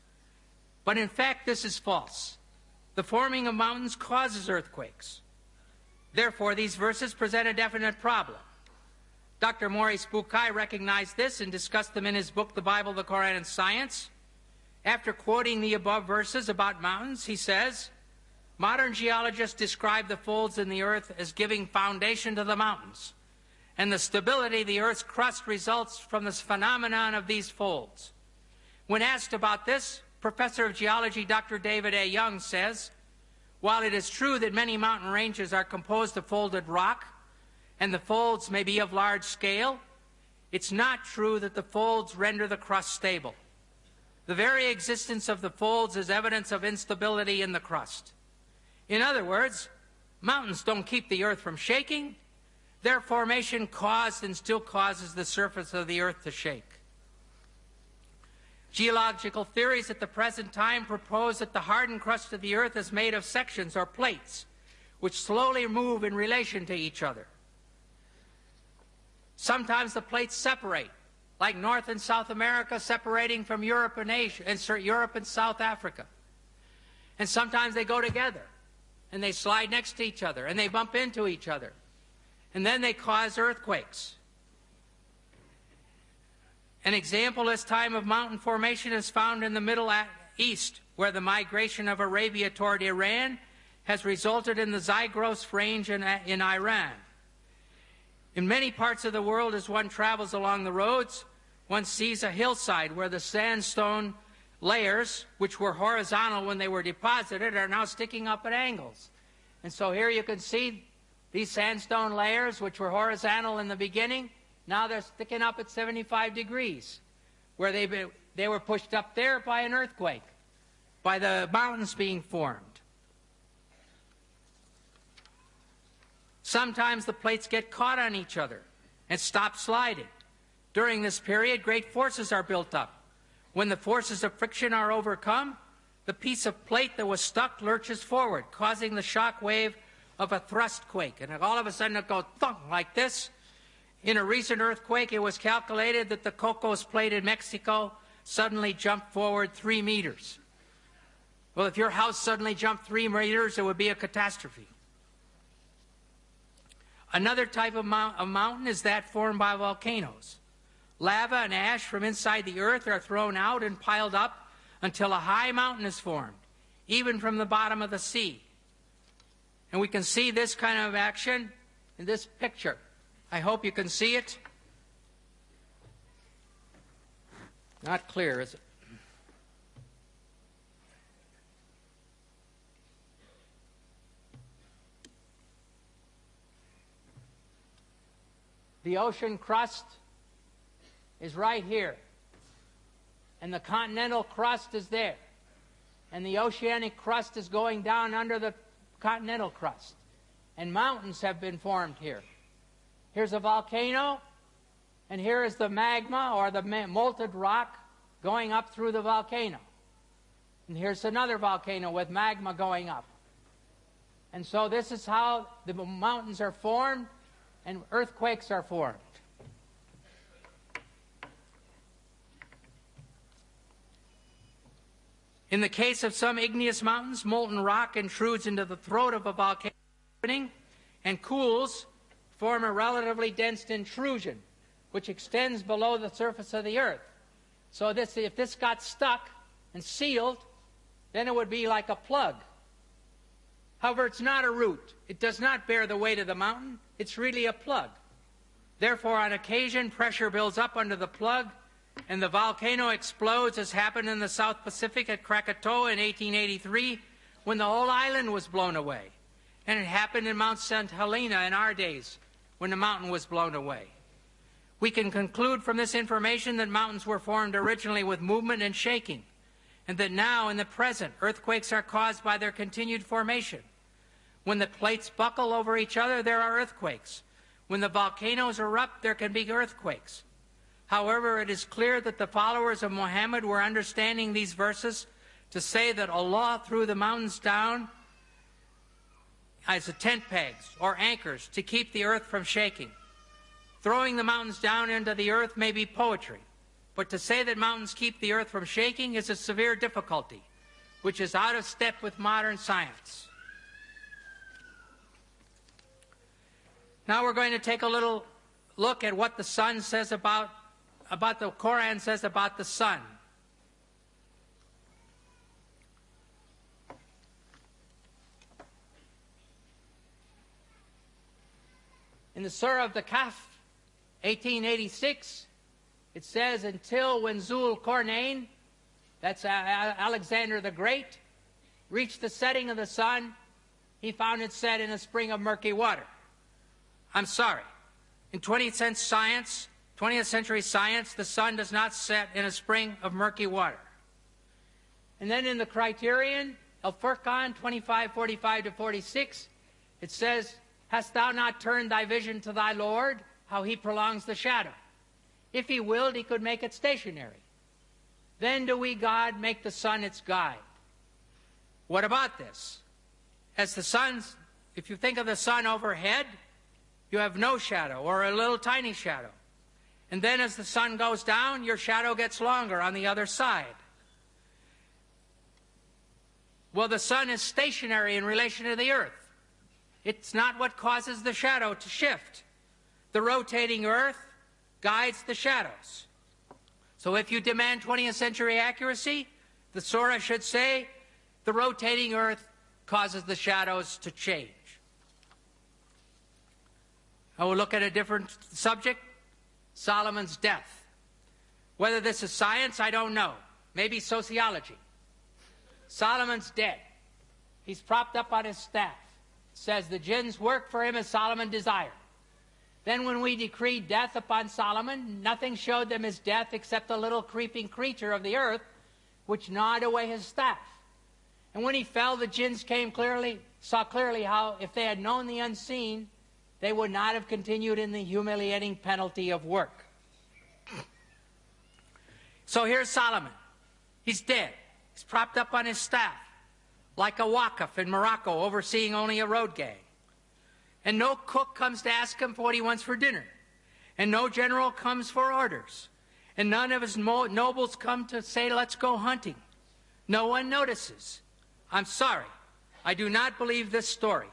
[SPEAKER 4] But in fact, this is false. The forming of mountains causes earthquakes. Therefore, these verses present a definite problem. Dr. Maurice Bukai recognized this and discussed them in his book, The Bible, the Quran, and Science. After quoting the above verses about mountains, he says, modern geologists describe the folds in the earth as giving foundation to the mountains, and the stability of the earth's crust results from this phenomenon of these folds. When asked about this, Professor of Geology Dr. David A. Young says, while it is true that many mountain ranges are composed of folded rock, and the folds may be of large scale, it's not true that the folds render the crust stable. The very existence of the folds is evidence of instability in the crust. In other words, mountains don't keep the earth from shaking. Their formation caused and still causes the surface of the earth to shake. Geological theories at the present time propose that the hardened crust of the earth is made of sections or plates, which slowly move in relation to each other. Sometimes the plates separate, like North and South America separating from Europe and Asia, and Europe and South Africa. And sometimes they go together, and they slide next to each other, and they bump into each other. And then they cause earthquakes. An example this time of mountain formation is found in the Middle East, where the migration of Arabia toward Iran has resulted in the Zagros range in Iran. In many parts of the world, as one travels along the roads, one sees a hillside where the sandstone layers, which were horizontal when they were deposited, are now sticking up at angles. And so here you can see these sandstone layers, which were horizontal in the beginning, now they're sticking up at 75 degrees, where they were pushed up there by an earthquake, by the mountains being formed. Sometimes the plates get caught on each other and stop sliding. During this period, great forces are built up. When the forces of friction are overcome, the piece of plate that was stuck lurches forward, causing the shock wave of a thrust quake. And all of a sudden it goes thunk like this. In a recent earthquake, it was calculated that the Cocos plate in Mexico suddenly jumped forward 3 meters. Well, if your house suddenly jumped 3 meters, it would be a catastrophe. Another type of mountain is that formed by volcanoes. Lava and ash from inside the earth are thrown out and piled up until a high mountain is formed, even from the bottom of the sea. And we can see this kind of action in this picture. I hope you can see it. Not clear, is it? The ocean crust is right here, and the continental crust is there, and the oceanic crust is going down under the continental crust, and mountains have been formed here. Here's a volcano, and here is the magma, or the molten rock, going up through the volcano. And here's another volcano with magma going up. And so this is how the mountains are formed, and earthquakes are formed. In the case of some igneous mountains, molten rock intrudes into the throat of a volcano opening and cools, form a relatively dense intrusion, which extends below the surface of the Earth. So if this got stuck and sealed, then it would be like a plug. However, it's not a root. It does not bear the weight of the mountain. It's really a plug. Therefore, on occasion, pressure builds up under the plug, and the volcano explodes, as happened in the South Pacific at Krakatoa in 1883, when the whole island was blown away. And it happened in Mount St. Helena in our days, when the mountain was blown away. We can conclude from this information that mountains were formed originally with movement and shaking, and that now, in the present, earthquakes are caused by their continued formation. When the plates buckle over each other, there are earthquakes. When the volcanoes erupt, there can be earthquakes. However, it is clear that the followers of Muhammad were understanding these verses to say that Allah threw the mountains down as tent pegs or anchors to keep the earth from shaking. Throwing the mountains down into the earth may be poetry, but to say that mountains keep the earth from shaking is a severe difficulty, which is out of step with modern science. Now we're going to take a little look at what the sun says about the Quran says about the sun. In the Surah of the Kahf, 1886, it says, until when Zul Qarnayn, that's Alexander the Great, reached the setting of the sun, he found it set in a spring of murky water. I'm sorry. In 20th century science, the sun does not set in a spring of murky water. And then in the criterion, Al-Furqan 25:45-46, it says, hast thou not turned thy vision to thy Lord, how he prolongs the shadow? If he willed, he could make it stationary. Then do we, God, make the sun its guide. What about this? As the sun's, if you think of the sun overhead, you have no shadow or a little tiny shadow. And then as the sun goes down, your shadow gets longer on the other side. Well, the sun is stationary in relation to the earth. It's not what causes the shadow to shift. The rotating earth guides the shadows. So if you demand 20th century accuracy, the surah should say, the rotating earth causes the shadows to change. I will look at a different subject, Solomon's death. Whether this is science, I don't know. Maybe sociology. Solomon's dead. He's propped up on his staff. It says the jinns work for him as Solomon desired. Then when we decreed death upon Solomon, nothing showed them his death except a little creeping creature of the earth, which gnawed away his staff. And when he fell, the jinns saw clearly how, if they had known the unseen, they would not have continued in the humiliating penalty of work. So here's Solomon. He's dead. He's propped up on his staff, like a wakaf in Morocco, overseeing only a road gang. And no cook comes to ask him for what he wants for dinner. And no general comes for orders. And none of his nobles come to say, let's go hunting. No one notices. I'm sorry. I do not believe this story.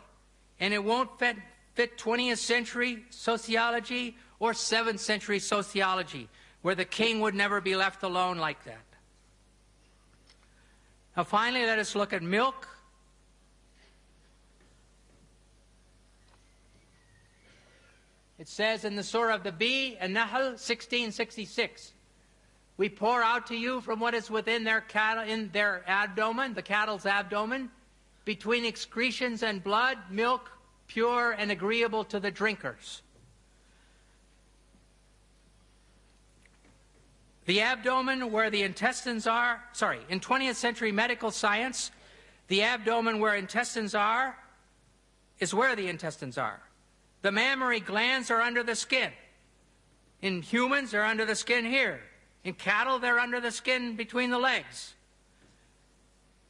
[SPEAKER 4] And it won't fit 20th century sociology or 7th century sociology, where the king would never be left alone like that. Now finally, let us look at milk. It says in the Surah of the Bee, An-Nahl 16:66, we pour out to you from what is within their abdomen, the cattle's abdomen, between excretions and blood, milk, pure and agreeable to the drinkers. The abdomen where the intestines are, in 20th century medical science, the abdomen where intestines are is where the intestines are. The mammary glands are under the skin. In humans, they're under the skin here. In cattle, they're under the skin between the legs.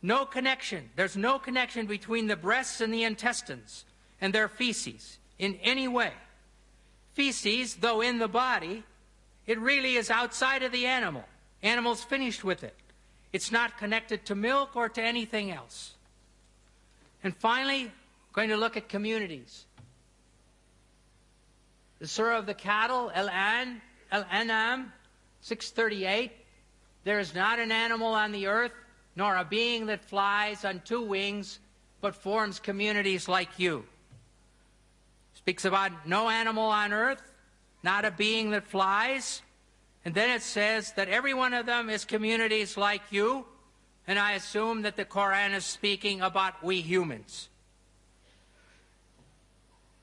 [SPEAKER 4] No connection. There's no connection between the breasts and the intestines and their feces in any way. Feces, though in the body, it really is outside of the animal. Animal's finished with it. It's not connected to milk or to anything else. And finally, going to look at communities. The Surah of the Cattle, Al-An'am 638, there is not an animal on the earth, nor a being that flies on two wings, but forms communities like you. Speaks about no animal on earth, not a being that flies. And then it says that every one of them is communities like you. And I assume that the Quran is speaking about we humans.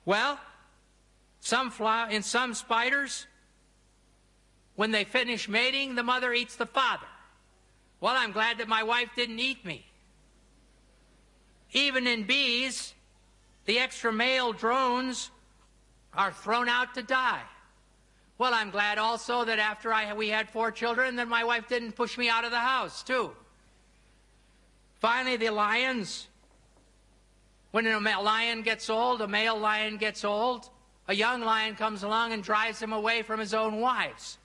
[SPEAKER 4] Well, in some spiders, when they finish mating, the mother eats the father. Well, I'm glad that my wife didn't eat me. Even in bees, the extra male drones are thrown out to die. Well, I'm glad also that after we had 4 children, that my wife didn't push me out of the house, too. Finally, the lions. When a lion gets old, a male lion gets old, a young lion comes along and drives him away from his own wives.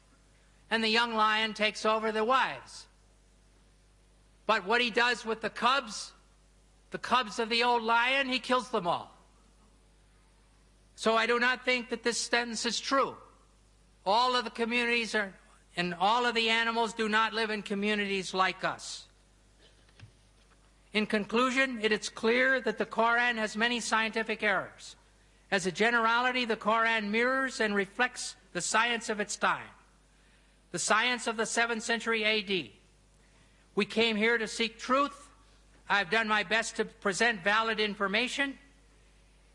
[SPEAKER 4] And the young lion takes over the wives. But what he does with the cubs of the old lion, he kills them all. So I do not think that this sentence is true. All of the communities and all of the animals do not live in communities like us. In conclusion, it is clear that the Quran has many scientific errors. As a generality, the Quran mirrors and reflects the science of its time, the science of the 7th century AD. We came here to seek truth. I've done my best to present valid information.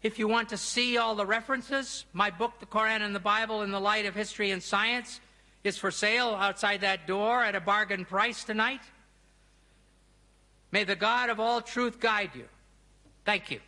[SPEAKER 4] If you want to see all the references, my book, The Quran and the Bible in the Light of History and Science, is for sale outside that door at a bargain price tonight. May the God of all truth guide you. Thank you.